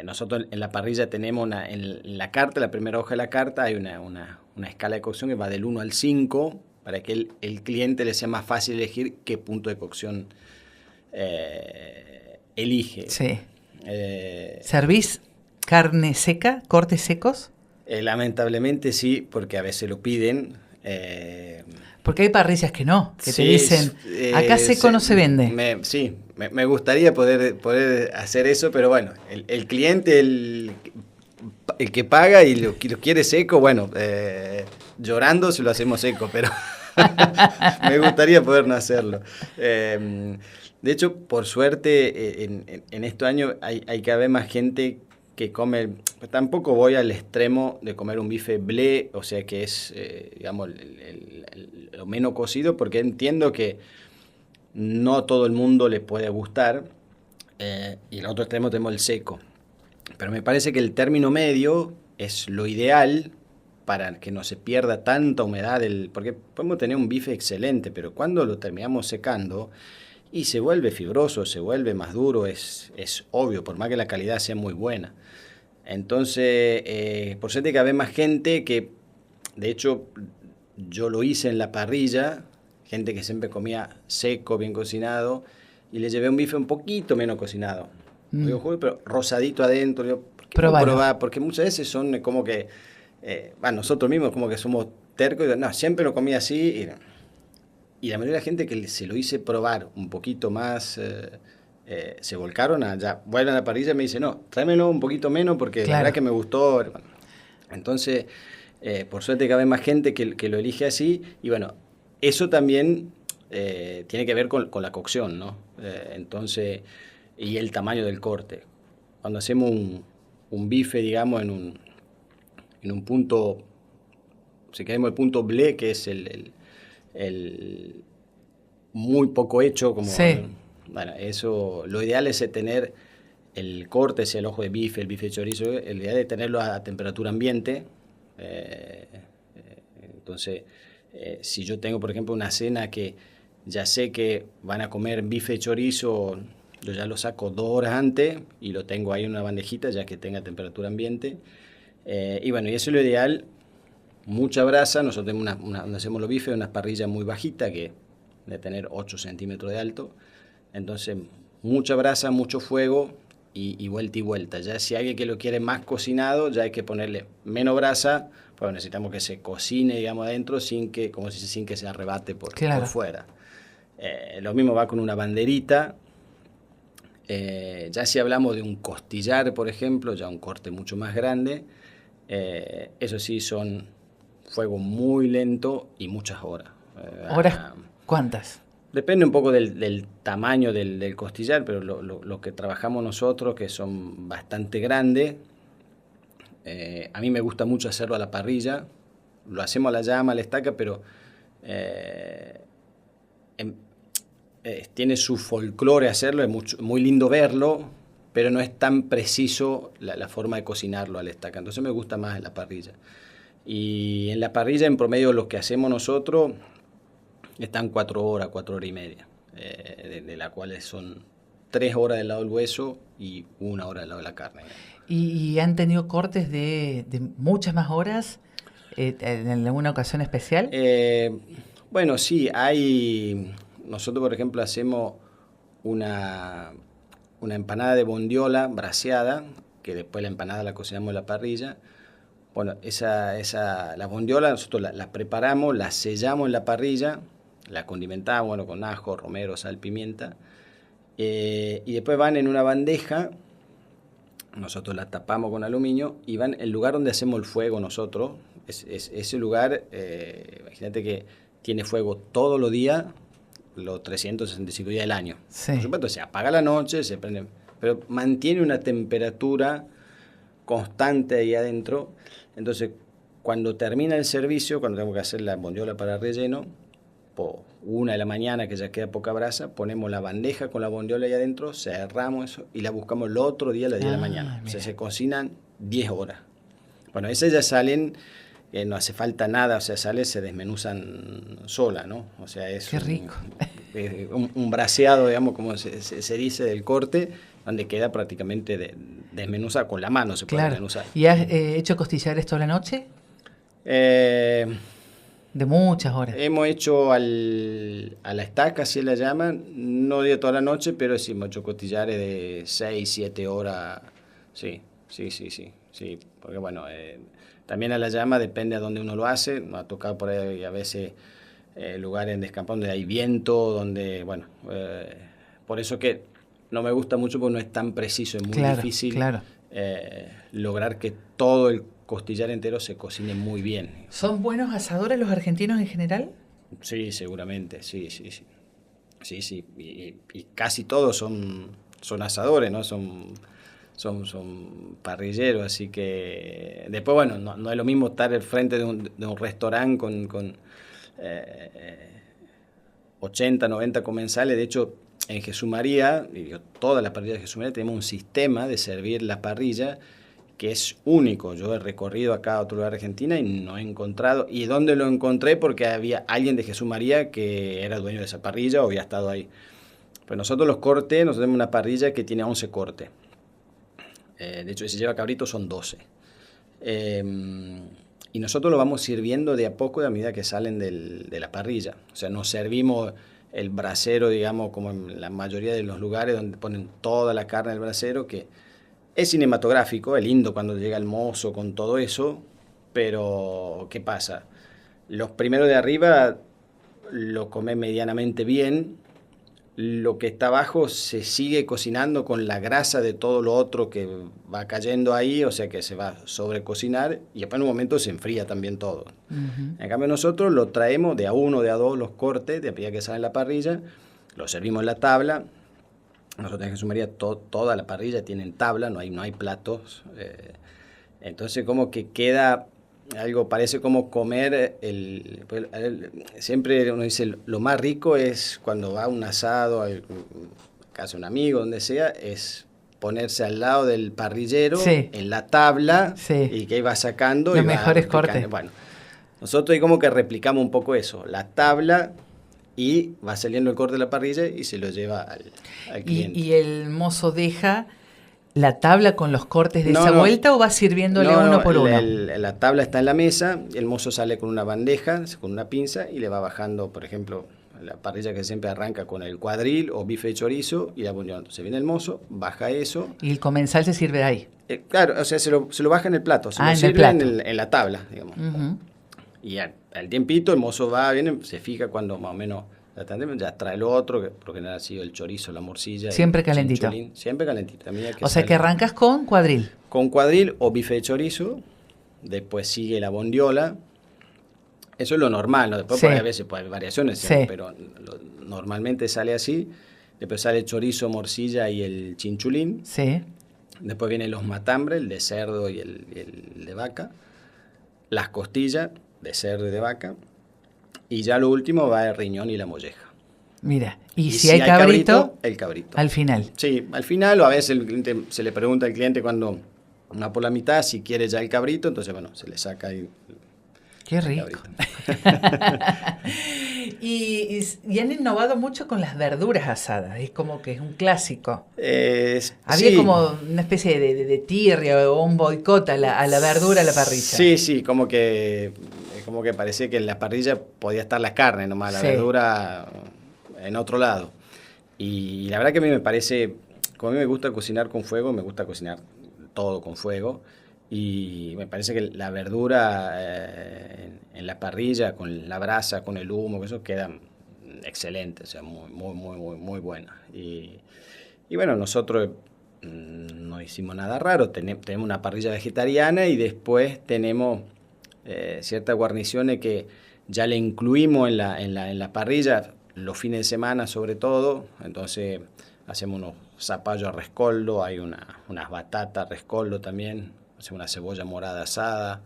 nosotros en la parrilla tenemos en la carta, la primera hoja de la carta, hay una escala de cocción que va del 1 al 5, para que el cliente le sea más fácil elegir qué punto de cocción elige. Sí. ¿Servís carne seca, cortes secos? Lamentablemente sí, porque a veces lo piden. Porque hay parrillas que no, que sí, te dicen, acá seco no se vende. Me gustaría poder hacer eso, pero bueno, el cliente, el que paga y lo quiere seco, bueno, llorando si lo hacemos seco, pero me gustaría poder no hacerlo. De hecho, por suerte, en estos años hay cada vez más gente que come. Tampoco voy al extremo de comer un bife blé, o sea que es, digamos, lo menos cocido, porque entiendo que no todo el mundo le puede gustar, y en otro extremo tenemos el seco. Pero me parece que el término medio es lo ideal para que no se pierda tanta humedad, porque podemos tener un bife excelente, pero cuando lo terminamos secando y se vuelve fibroso, se vuelve más duro, es obvio, por más que la calidad sea muy buena. Entonces, por suerte que hay más gente que, de hecho, yo lo hice en la parrilla, gente que siempre comía seco, bien cocinado, y le llevé un bife un poquito menos cocinado. Digo, pero rosadito adentro. Digo, ¿por qué no probar? Porque muchas veces son como que, nosotros mismos como que somos tercos, y no, siempre lo comía así, y la mayoría de la gente que se lo hice probar un poquito más, se volcaron ya vuelven a la parrilla y me dicen, no, tráemelo un poquito menos porque la verdad que me gustó. Entonces, por suerte cada vez más gente que lo elige así, y bueno, eso también tiene que ver con la cocción, ¿no? Entonces, y el tamaño del corte. Cuando hacemos un bife, digamos, en un punto, si queremos el punto blé, que es el muy poco hecho, como, sí. Bueno, eso, lo ideal es tener el corte, sea el ojo de bife, el bife de chorizo, el ideal es tenerlo a temperatura ambiente. Entonces, si yo tengo, por ejemplo, una cena que ya sé que van a comer bife de chorizo, yo ya lo saco 2 horas antes y lo tengo ahí en una bandejita ya que tenga temperatura ambiente. Y bueno, y eso es lo ideal. Mucha brasa, nosotros tenemos donde hacemos los bifes, unas parrillas muy bajitas que de tener 8 centímetros de alto. Entonces, mucha brasa, mucho fuego y vuelta y vuelta. Ya si alguien que lo quiere más cocinado, ya hay que ponerle menos brasa, Pues necesitamos que se cocine, digamos, adentro sin que se arrebate por fuera. Lo mismo va con una banderita. Ya si hablamos de un costillar, por ejemplo, ya un corte mucho más grande, eso sí son fuego muy lento y muchas horas. ¿Horas cuántas? Depende un poco del tamaño del costillar, pero lo que trabajamos nosotros, que son bastante grandes, a mí me gusta mucho hacerlo a la parrilla. Lo hacemos a la llama, a la estaca, pero tiene su folclore hacerlo, es muy lindo verlo, pero no es tan preciso la forma de cocinarlo a la estaca. Entonces me gusta más en la parrilla. Y en la parrilla, en promedio, lo que hacemos nosotros están 4 horas y media, de las cuales son 3 horas del lado del hueso y 1 hora del lado de la carne. ¿Y han tenido cortes de muchas más horas en alguna ocasión especial? Bueno, sí, nosotros, por ejemplo, hacemos una empanada de bondiola braseada, que después la empanada la cocinamos en la parrilla. Bueno, la bondiola nosotros la preparamos, la sellamos en la parrilla, la condimentamos, bueno, con ajo, romero, sal, pimienta, y después van en una bandeja. Nosotros la tapamos con aluminio y van el lugar donde hacemos el fuego nosotros. Ese lugar, imagínate que tiene fuego todos los días, los 365 días del año. Sí. Por supuesto, se apaga la noche, se prende, pero mantiene una temperatura constante ahí adentro. Entonces, cuando termina el servicio, cuando tengo que hacer la bondiola para relleno, por 1 de la mañana, que ya queda poca brasa, ponemos la bandeja con la bondiola ahí adentro, cerramos eso y la buscamos el otro día a las 10 de la mañana. Mira. O sea, se cocinan 10 horas. Bueno, esas ya salen, no hace falta nada, o sea, se desmenuzan sola, ¿no? O sea, es Qué rico. un braseado, digamos, como se dice, del corte, donde queda prácticamente desmenuzada con la mano, se puede desmenuzar. ¿Y has hecho costillares toda la noche? De muchas horas. Hemos hecho a la estaca, así la llaman, no de toda la noche, pero sí hemos hecho costillares de 6, 7 horas. Sí, porque bueno, también a la llama depende a dónde uno lo hace. Nos ha tocado por ahí a veces lugares en descampado donde hay viento, donde, bueno, por eso que no me gusta mucho porque no es tan preciso, es muy difícil lograr que todo el costillar entero se cocine muy bien. ¿Son buenos asadores los argentinos en general? Sí, seguramente, sí. Y casi todos son asadores, ¿no? Son parrilleros, así que después, bueno, no es lo mismo estar al frente de un restaurante con 80, 90 comensales. De hecho, en Jesús María, todas las parrillas de Jesús María, tenemos un sistema de servir la parrilla que es único. Yo he recorrido acá a otro lugar de Argentina y no he encontrado. ¿Y dónde lo encontré? Porque había alguien de Jesús María que era dueño de esa parrilla o había estado ahí. Pues nosotros los cortes, nosotros tenemos una parrilla que tiene 11 cortes. De hecho, si lleva cabrito son 12. Y nosotros lo vamos sirviendo de a poco a medida que salen de la parrilla. O sea, nos servimos el brasero, digamos, como en la mayoría de los lugares donde ponen toda la carne del brasero, que es cinematográfico, es lindo cuando llega el mozo con todo eso, pero ¿qué pasa? Los primeros de arriba lo comés medianamente bien, lo que está abajo se sigue cocinando con la grasa de todo lo otro que va cayendo ahí, o sea que se va a sobrecocinar y después en un momento se enfría también todo. Uh-huh. En cambio nosotros lo traemos de a 1, de a 2 los cortes, de a medida que sale en la parrilla, lo servimos en la tabla. Nosotros en Jesús María toda la parrilla tienen tabla, no hay platos. Entonces como que queda algo, parece como comer, siempre uno dice, lo más rico es cuando va a un asado, a casa de un amigo, donde sea, es ponerse al lado del parrillero, en la tabla, y que iba sacando. Los mejores cortes. Bueno, nosotros ahí como que replicamos un poco eso, la tabla, y va saliendo el corte de la parrilla y se lo lleva al cliente. ¿Y el mozo deja la tabla con los cortes de esa vuelta o va sirviéndole uno por uno? La tabla está en la mesa, el mozo sale con una bandeja, con una pinza y le va bajando, por ejemplo, la parrilla que siempre arranca con el cuadril o bife de chorizo y la bondiola. Entonces viene el mozo, baja eso. Y el comensal se sirve ahí. Claro, o sea, se lo baja en el plato, se lo en el sirve plato. en la tabla, digamos. Y al tiempito el mozo va, viene, se fija cuando más o menos la atendemos, ya trae lo otro, que por lo general ha sido el chorizo, la morcilla. Siempre el calentito. chinchulín. Siempre calentito. También O sea que arrancas con cuadril. con cuadril o bife de chorizo, después sigue la bondiola. Eso es lo normal, ¿no? Después Sí. a veces puede haber variaciones, Sí. pero normalmente sale así. Después sale el chorizo, morcilla y el chinchulín. Sí. Después vienen los matambres, el de cerdo y el de vaca. Las costillas de cerdo y de vaca. Y ya lo último va el riñón y la molleja. Mira, y si hay cabrito, el cabrito. al final. Sí, al final, o a veces el cliente, se le pregunta al cliente cuando va por la mitad si quiere ya el cabrito, entonces bueno, se le saca ahí Qué el rico. cabrito. y han innovado mucho con las verduras asadas. Es como que es un clásico. Había Sí. como una especie de tirria o un boicot a la verdura, a la parrilla. Sí, como que parecía que en la parrilla podía estar la carne nomás, la Sí. verdura en otro lado. Y la verdad que a mí me parece, como a mí me gusta cocinar con fuego, me gusta cocinar todo con fuego. Y me parece que la verdura en la parrilla, con la brasa, con el humo, eso queda excelente, o sea, muy buena. Y bueno, nosotros no hicimos nada raro, tenemos una parrilla vegetariana y después tenemos ciertas guarniciones que ya le incluimos en la parrilla los fines de semana sobre todo. Entonces hacemos unos zapallos a rescoldo, hay unas batatas a rescoldo también, hacemos una cebolla morada asada,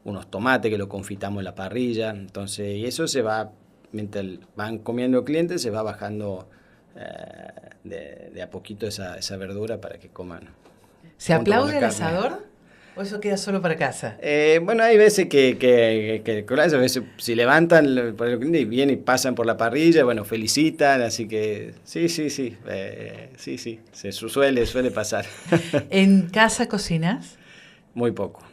unos tomates que lo confitamos en la parrilla. Entonces, y eso se va, mientras van comiendo clientes, se va bajando de a poquito esa verdura para que coman. ¿Se junto con aplaude la el carne. asador? ¿O eso queda solo para casa? Bueno, hay veces que a veces si levantan por el cliente y vienen y pasan por la parrilla, bueno, felicitan, así que sí, suele pasar. ¿En casa cocinas? Muy poco.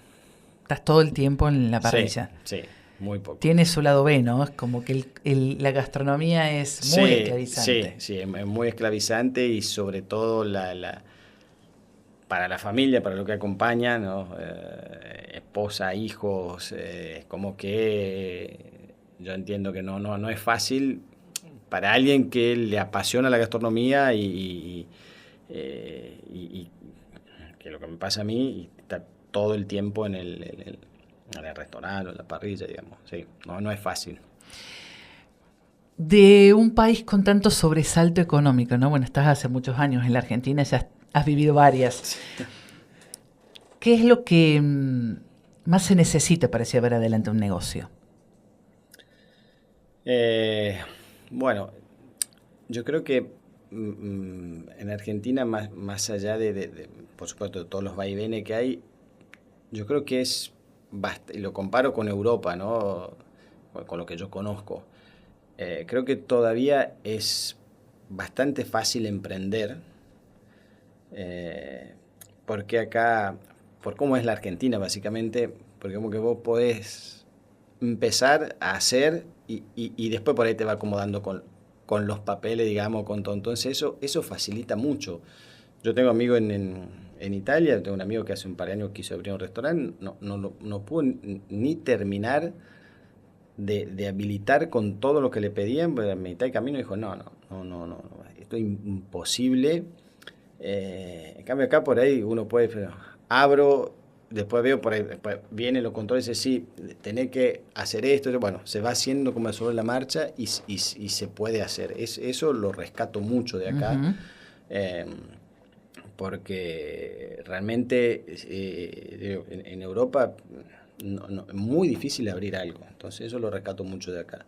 Estás todo el tiempo en la parrilla. Sí, muy poco. Tiene su lado B, ¿no? Es como que la gastronomía es muy esclavizante. Sí, es muy esclavizante y sobre todo para la familia, para lo que acompaña, ¿no? Esposa, hijos, como que yo entiendo que no es fácil para alguien que le apasiona la gastronomía y que lo que me pasa a mí, y está todo el tiempo en el restaurante o en la parrilla, digamos. Sí, no es fácil. De un país con tanto sobresalto económico, ¿no? Bueno, estás hace muchos años en la Argentina, ya has vivido varias. ¿Qué es lo que más se necesita para llevar adelante un negocio? Bueno, yo creo que en Argentina, más allá de, por supuesto, de todos los vaivenes que hay, yo creo que y lo comparo con Europa, ¿no? Con lo que yo conozco. Creo que todavía es bastante fácil emprender, porque acá, por cómo es la Argentina básicamente, porque como que vos podés empezar a hacer y después por ahí te va acomodando con los papeles, digamos, con todo. Entonces eso facilita mucho. Yo tengo amigos en Italia, tengo un amigo que hace un par de años quiso abrir un restaurante, no pudo ni terminar de habilitar con todo lo que le pedían, pero a mitad de camino dijo, no, esto es imposible. En cambio acá por ahí uno puede, pero abro, después veo por ahí, después viene los controles y dice, sí, tenés que hacer esto, bueno, se va haciendo como sobre la marcha y se puede hacer. Eso lo rescato mucho de acá. Uh-huh. Porque realmente en Europa es muy difícil abrir algo, entonces eso lo rescato mucho de acá.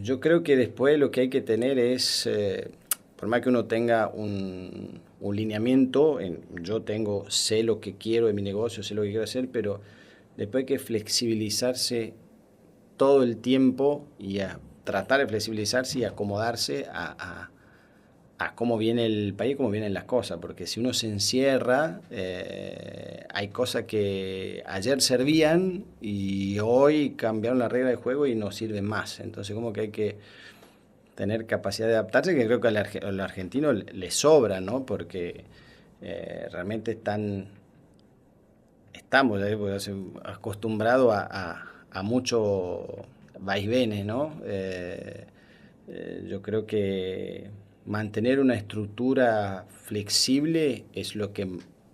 Yo creo que después lo que hay que tener es, por más que uno tenga un lineamiento, yo sé lo que quiero de mi negocio, sé lo que quiero hacer, pero después hay que flexibilizarse todo el tiempo y a tratar de flexibilizarse y acomodarse a a cómo viene el país, cómo vienen las cosas, porque si uno se encierra, hay cosas que ayer servían y hoy cambiaron la regla del juego y no sirven más. Entonces como que hay que tener capacidad de adaptarse, que creo que al argentino le sobra, ¿no? Porque realmente estamos acostumbrados a mucho vaivenes, ¿no? Yo creo que mantener una estructura flexible es lo que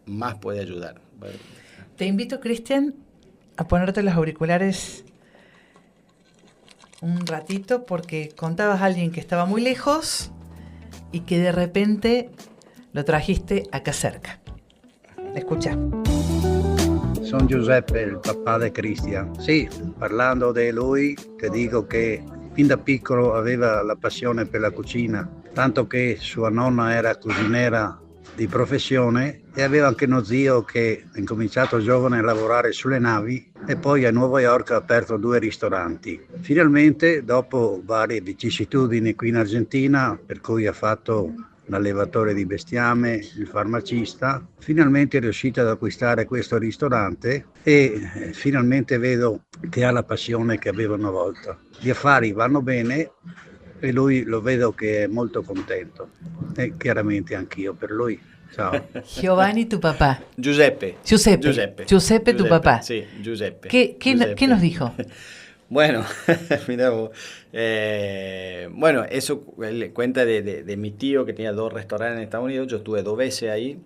más puede ayudar. Te invito, Cristian, a ponerte los auriculares un ratito, porque contabas a alguien que estaba muy lejos y que de repente lo trajiste acá cerca. Escucha. Sono Giuseppe, il papà di Cristian. Sì, parlando di lui, ti dico che fin da piccolo aveva la passione per la cucina, tanto che sua nonna era cucinera di professione e aveva anche uno zio che ha incominciato giovane a lavorare sulle navi e poi a Nuova York ha aperto 2 ristoranti. Finalmente, dopo varie vicissitudini qui in Argentina, per cui ha fatto l'allevatore di bestiame, il farmacista, finalmente è riuscito ad acquistare questo ristorante e finalmente vedo che ha la passione che aveva una volta. Gli affari vanno bene e lui lo vedo che è molto contento e chiaramente anch'io per lui. Ciao. Giovanni, tu papá. Giuseppe, tu papá. Sí, Giuseppe. ¿Qué nos dijo? Bueno, mirá vos. Bueno, eso él cuenta de mi tío que tenía 2 restaurantes en Estados Unidos. Yo estuve 2 veces ahí.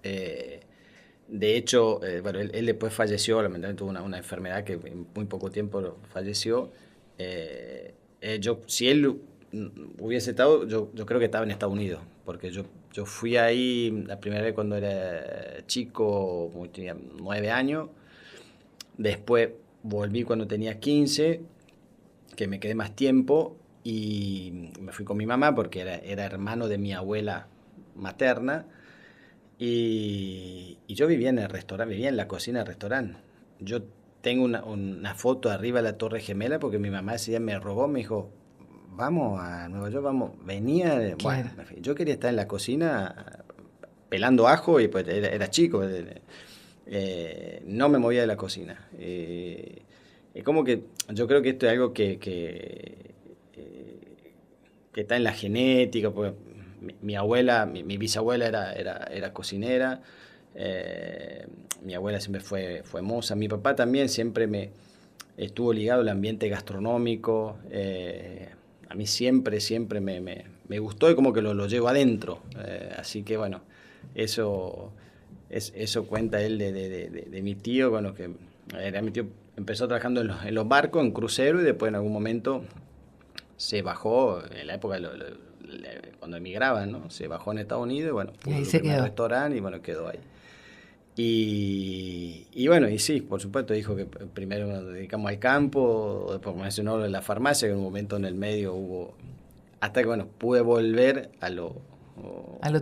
De hecho, bueno, él después falleció, lamentablemente tuvo una enfermedad que en muy poco tiempo falleció. Si él hubiese estado, yo creo que estaba en Estados Unidos, porque yo fui ahí la primera vez cuando era chico, tenía 9 años. Después volví cuando tenía 15, que me quedé más tiempo, y me fui con mi mamá porque era hermano de mi abuela materna, y yo vivía en el restaurante, vivía en la cocina del restaurante. Yo tengo una foto arriba de la Torre Gemela porque mi mamá ese día me robó, me dijo, vamos a Nueva York, vamos, venía, bueno, yo quería estar en la cocina pelando ajo y pues era chico, no me movía de la cocina. Es como que yo creo que esto es algo que está en la genética, porque mi abuela, mi bisabuela era cocinera, mi abuela siempre fue moza, mi papá también siempre me estuvo ligado al ambiente gastronómico, a mí siempre me gustó y como que lo llevo adentro, así que bueno, eso cuenta él de mi tío, bueno, que era mi tío, empezó trabajando en los barcos, en crucero, y después en algún momento se bajó, en la época cuando emigraban, ¿no? Se bajó en Estados Unidos y bueno, puso su primer restaurante y bueno, quedó ahí. Y bueno, y sí, por supuesto, dijo que primero nos dedicamos al campo, después mencionó la farmacia, que en un momento en el medio hubo, hasta que bueno, pude volver a lo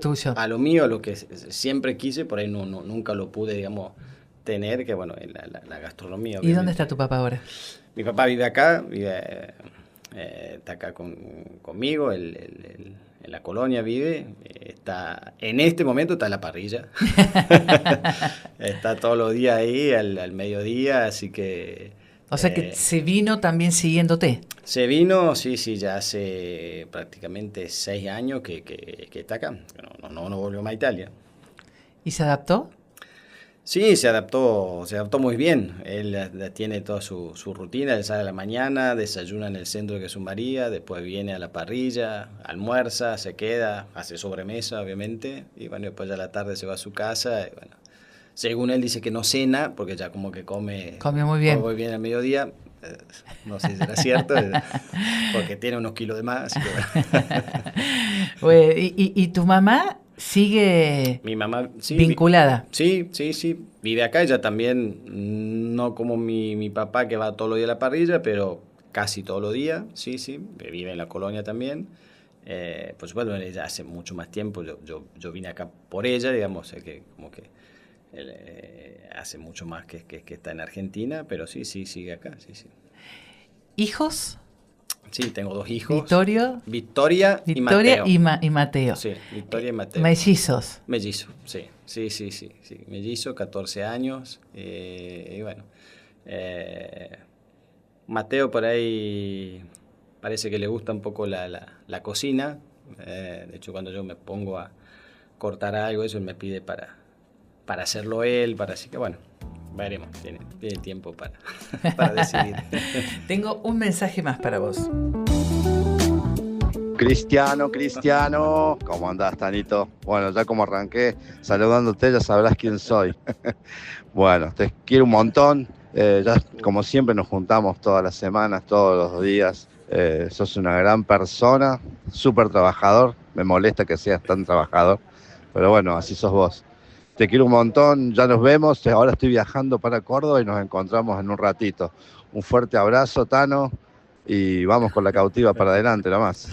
tuyo, a lo mío, a lo que siempre quise, por ahí nunca lo pude, digamos, tener, que bueno, la gastronomía. Obviamente. ¿Y dónde está tu papá ahora? Mi papá vive acá, está acá conmigo, en la colonia vive, está en este momento está en la parrilla, está todos los días ahí al mediodía, así que... O sea que se vino también siguiéndote. Se vino, sí, ya hace prácticamente 6 años que está acá, no volvió más a Italia. ¿Y se adaptó? Sí, se adaptó muy bien. Él tiene toda su rutina, él sale a la mañana, desayuna en el centro de Jesús María, después viene a la parrilla, almuerza, se queda, hace sobremesa, obviamente, y bueno, después ya a la tarde se va a su casa, y bueno, según él dice que no cena, porque ya como que come muy bien. Come muy bien al mediodía, no sé si será cierto, porque tiene unos kilos de más. Así que bueno. ¿Y tu mamá sigue mi mamá, sí, vinculada? Sí, vive acá, ella también, no como mi papá que va todos los días a la parrilla, pero casi todos los días, sí, vive en la colonia también. Por supuesto, ella hace mucho más tiempo, yo vine acá por ella, digamos, que como que hace mucho más que está en Argentina, pero sí, sigue acá, sí. ¿Hijos? Sí, tengo 2 hijos. Victoria y Mateo. Y Mateo. Sí, Victoria y Mateo. Mellizos. Mellizo, sí. Sí. Mellizo, 14 años. Y bueno, Mateo por ahí parece que le gusta un poco la cocina. De hecho, cuando yo me pongo a cortar algo, eso él me pide para hacerlo él, así que bueno, veremos, tiene tiempo para decidir. Tengo un mensaje más para vos. Cristiano, ¿cómo andás, Tanito? Bueno, ya como arranqué saludándote, ya sabrás quién soy. Bueno, te quiero un montón. Ya como siempre nos juntamos todas las semanas, todos los días. Sos una gran persona, súper trabajador. Me molesta que seas tan trabajador, pero bueno, así sos vos. Te quiero un montón, ya nos vemos. Ahora estoy viajando para Córdoba y nos encontramos en un ratito. Un fuerte abrazo, Tano, y vamos con la cautiva para adelante, nomás.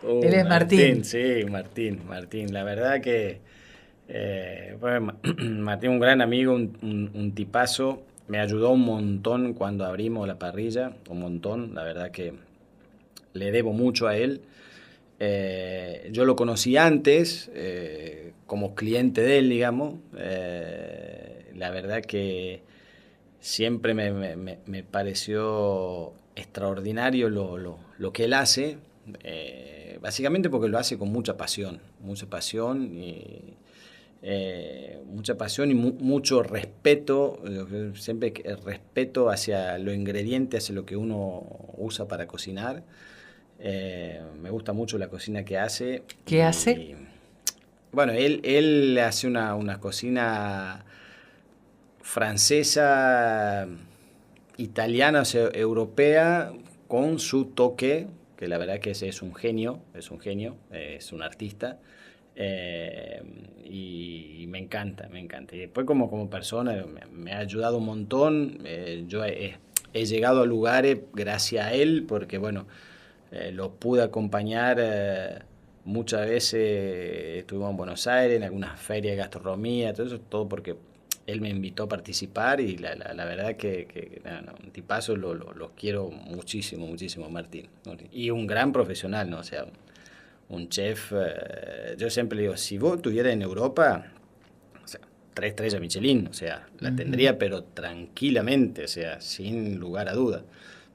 Él es Martín. Sí, Martín. La verdad que Martín, un gran amigo, un tipazo. Me ayudó un montón cuando abrimos la parrilla, un montón. La verdad que le debo mucho a él. Yo lo conocí antes, como cliente de él, digamos. La verdad que siempre me pareció extraordinario lo que él hace. Básicamente porque lo hace con mucha pasión y mucho respeto, siempre el respeto hacia los ingredientes, hacia lo que uno usa para cocinar. Me gusta mucho la cocina que hace. ¿Qué hace? Bueno, él hace una cocina francesa, italiana, o sea, europea, con su toque, que la verdad que es un genio, es un artista, y me encanta. Y después como persona me ha ayudado un montón. Yo he llegado a lugares gracias a él, porque bueno, lo pude acompañar muchas veces. Estuvimos en Buenos Aires, en algunas ferias de gastronomía, todo porque él me invitó a participar, y la verdad que un tipazo, lo quiero muchísimo, Martín. Y un gran profesional, ¿no? O sea, un chef. Yo siempre le digo, si vos estuvieras en Europa, o sea, 3 estrellas Michelin, o sea, la tendría, pero tranquilamente, o sea, sin lugar a duda.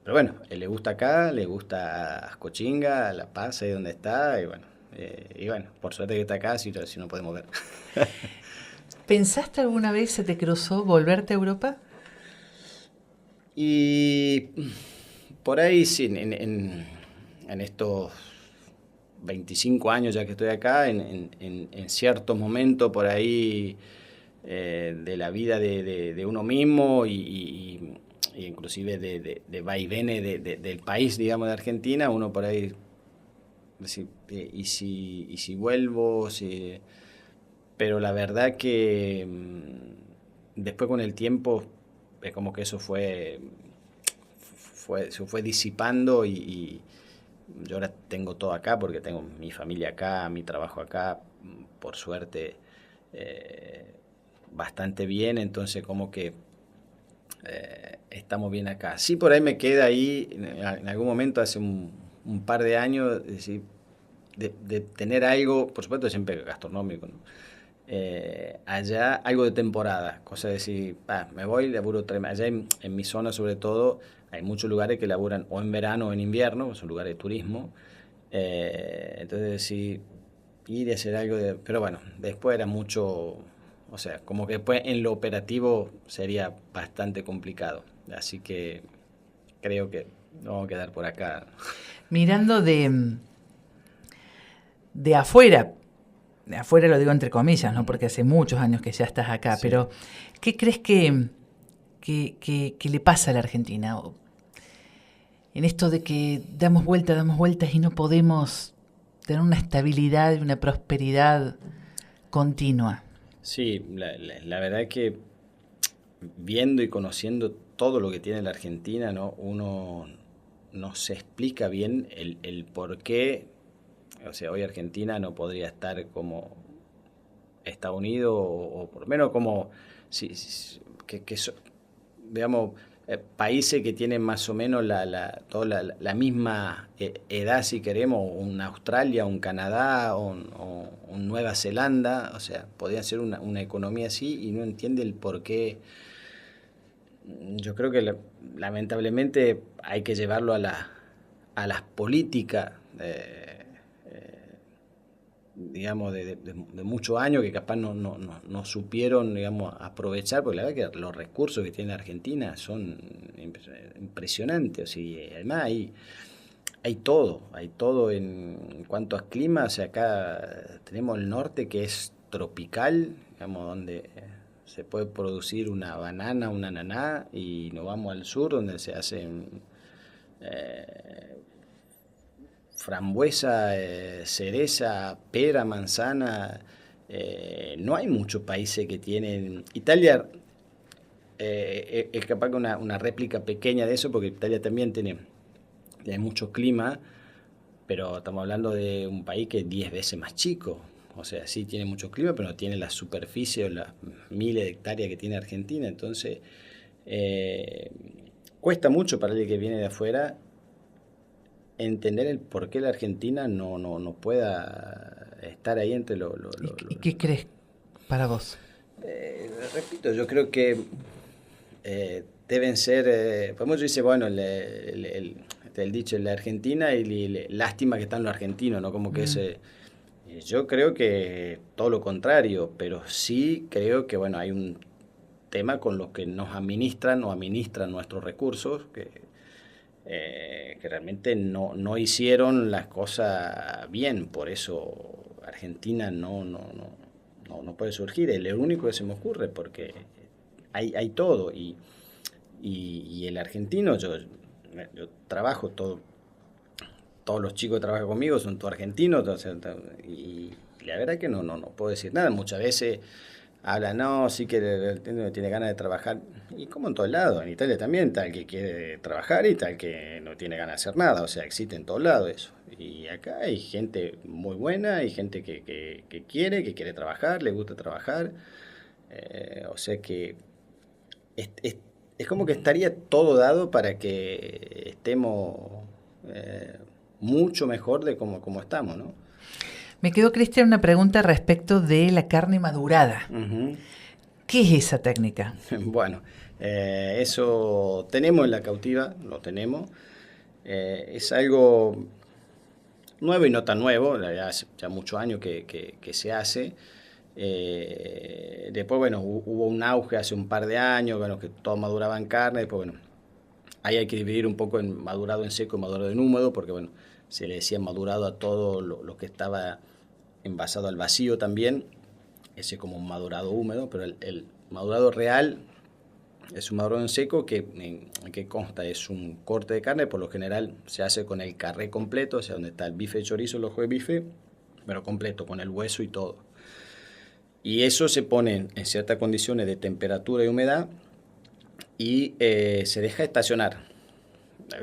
Pero bueno, él le gusta acá, le gusta Ascochinga, La Paz, ahí donde está, y bueno, por suerte que está acá, si no podemos ver. ¿Pensaste alguna vez, se te cruzó volverte a Europa? Y por ahí sí, en estos 25 años ya que estoy acá, en ciertos momentos por ahí de la vida de uno mismo, y inclusive de vaivenes del país, digamos, de Argentina, uno por ahí, y si vuelvo, pero la verdad que después con el tiempo es como que eso se fue disipando, y yo ahora tengo todo acá porque tengo mi familia acá, mi trabajo acá, por suerte bastante bien, entonces como que estamos bien acá. Sí, por ahí me queda ahí en algún momento, hace un par de años, de tener algo, por supuesto siempre gastronómico, ¿no? Allá algo de temporada, cosa de decir, me voy, laburo 3 meses. Allá en mi zona sobre todo hay muchos lugares que laburan o en verano o en invierno, son lugares de turismo, entonces sí, ir y hacer algo pero bueno, después era mucho, o sea, como que después en lo operativo sería bastante complicado, así que creo que no vamos a quedar por acá. Mirando de afuera lo digo entre comillas, ¿no? Porque hace muchos años que ya estás acá, sí. Pero ¿qué crees que le pasa a la Argentina? En esto de que damos vueltas y no podemos tener una estabilidad y una prosperidad continua. Sí, la verdad es que viendo y conociendo todo lo que tiene la Argentina, ¿no? Uno no se explica bien el por qué. O sea, hoy Argentina no podría estar como Estados Unidos, o por lo menos como, digamos, países que tienen más o menos toda la misma edad, si queremos, un Australia, un Canadá o un Nueva Zelanda, o sea, podría ser una economía así y no entiende el por qué. Yo creo que lamentablemente hay que llevarlo a las políticas, digamos, de muchos años que capaz no supieron, digamos, aprovechar, porque la verdad que los recursos que tiene Argentina son impresionantes. O sea, además hay todo en cuanto a clima. O sea, acá tenemos el norte que es tropical, digamos, donde se puede producir una banana, una ananá, y nos vamos al sur donde se hacen frambuesa, cereza, pera, manzana. No hay muchos países que tienen. Italia es capaz que una réplica pequeña de eso, porque Italia también tiene mucho clima, pero estamos hablando de un país que es 10 veces más chico. O sea, sí tiene mucho clima, pero no tiene la superficie o las miles de hectáreas que tiene Argentina. Entonces, cuesta mucho para el que viene de afuera entender el por qué la Argentina no pueda estar ahí entre los... ¿Y qué crees para vos? Repito, yo creo que deben ser... pues muchos dicen, bueno, el dicho, la Argentina y lástima que están los argentinos, ¿no? Como que yo creo que todo lo contrario, pero sí creo que, bueno, hay un tema con los que nos administran nuestros recursos, que realmente no hicieron las cosas bien. Por eso Argentina no puede surgir. Es lo único que se me ocurre, porque hay todo. Y el argentino, yo trabajo todos los chicos que trabajan conmigo son todos argentinos, y la verdad que no puedo decir nada. Muchas veces hablan, no, sí que el argentino tiene ganas de trabajar, y como en todos lados, en Italia también, tal que quiere trabajar y tal que no tiene ganas de hacer nada, o sea, existe en todos lados eso. Y acá hay gente muy buena, hay gente que quiere trabajar, le gusta trabajar, o sea que es como que estaría todo dado para que estemos mucho mejor de como estamos, ¿no? Me quedó, Cristian, una pregunta respecto de la carne madurada. Uh-huh. ¿Qué es esa técnica? Bueno, eso tenemos en la cautiva, lo tenemos. Es algo nuevo y no tan nuevo, hace ya muchos años que se hace. Después, bueno, hubo un auge hace un par de años, bueno, que todos maduraban carne. Después, bueno, ahí hay que dividir un poco en madurado en seco y madurado en húmedo, porque, bueno, se le decía madurado a todo lo que estaba envasado al vacío también. Ese es como un madurado húmedo, pero el madurado real es un madurado en seco que consta, es un corte de carne. Por lo general se hace con el carré completo, o sea, donde está el bife de chorizo, el ojo de bife, pero completo, con el hueso y todo. Y eso se pone en ciertas condiciones de temperatura y humedad y se deja estacionar,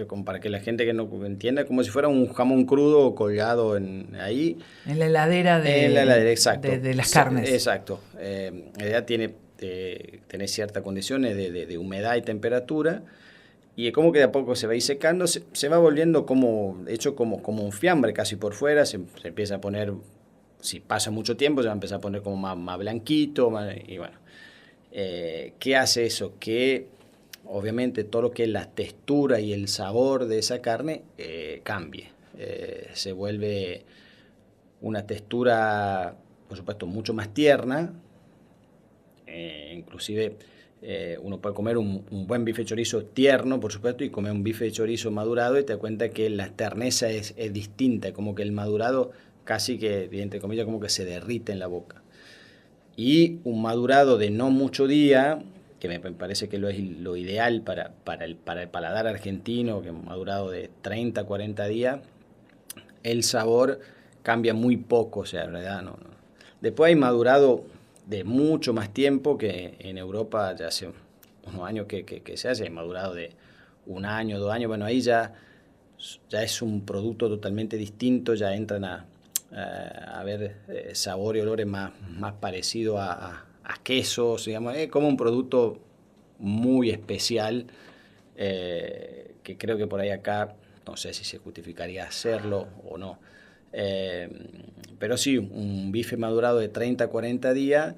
como para que la gente que no entienda, como si fuera un jamón crudo colgado ahí. En la heladera exacto. de las carnes. Exacto. La idea tiene tener ciertas condiciones de humedad y temperatura, y es como que de a poco se va a ir secando, se va volviendo hecho como un fiambre casi por fuera, se empieza a poner, si pasa mucho tiempo, se va a empezar a poner como más blanquito, y bueno. ¿Qué hace eso? Que obviamente todo lo que es la textura y el sabor de esa carne cambie. Se vuelve una textura, por supuesto, mucho más tierna. Inclusive uno puede comer un buen bife de chorizo tierno, por supuesto, y comer un bife de chorizo madurado y te das cuenta que la terneza es distinta, como que el madurado casi que, entre comillas, como que se derrite en la boca. Y un madurado de no mucho día, que me parece que es lo ideal para el paladar argentino, que un madurado de 30, 40 días, el sabor cambia muy poco, o sea, en realidad no. Después hay madurado de mucho más tiempo, que en Europa ya hace unos años que se hace, hay madurado de 1 año, 2 años, bueno, ahí ya es un producto totalmente distinto, ya entran a ver sabor y olores más parecidos a quesos, digamos, es como un producto muy especial que creo que por ahí acá, no sé si se justificaría hacerlo o no. Pero sí, un bife madurado de 30 a 40 días,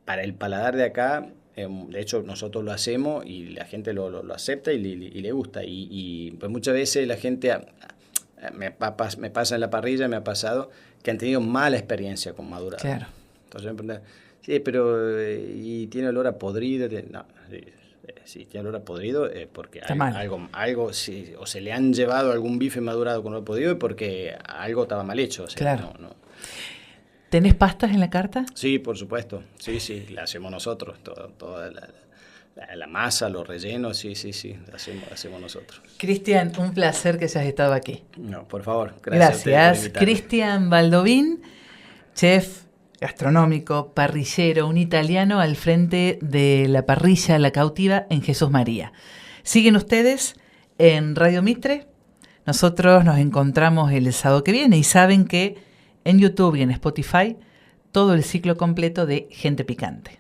para el paladar de acá, de hecho nosotros lo hacemos y la gente lo acepta y le gusta. Y pues muchas veces la gente, me pasa en la parrilla, me ha pasado, que han tenido mala experiencia con madurado. Claro. Entonces me preguntan, sí, pero ¿y tiene olor a podrido? No, sí, tiene olor a podrido porque algo sí, o se le han llevado algún bife madurado con olor a podrido porque algo estaba mal hecho. O sea, claro. No. ¿Tenés pastas en la carta? Sí, por supuesto. Sí, la hacemos nosotros. Toda la masa, los rellenos, sí, la hacemos nosotros. Cristian, un placer que hayas estado aquí. No, por favor. Gracias. Cristian Baldovín, chef gastronómico, parrillero, un italiano al frente de la parrilla La Cautiva en Jesús María. Siguen ustedes en Radio Mitre. Nosotros nos encontramos el sábado que viene y saben que en YouTube y en Spotify todo el ciclo completo de Gente Picante.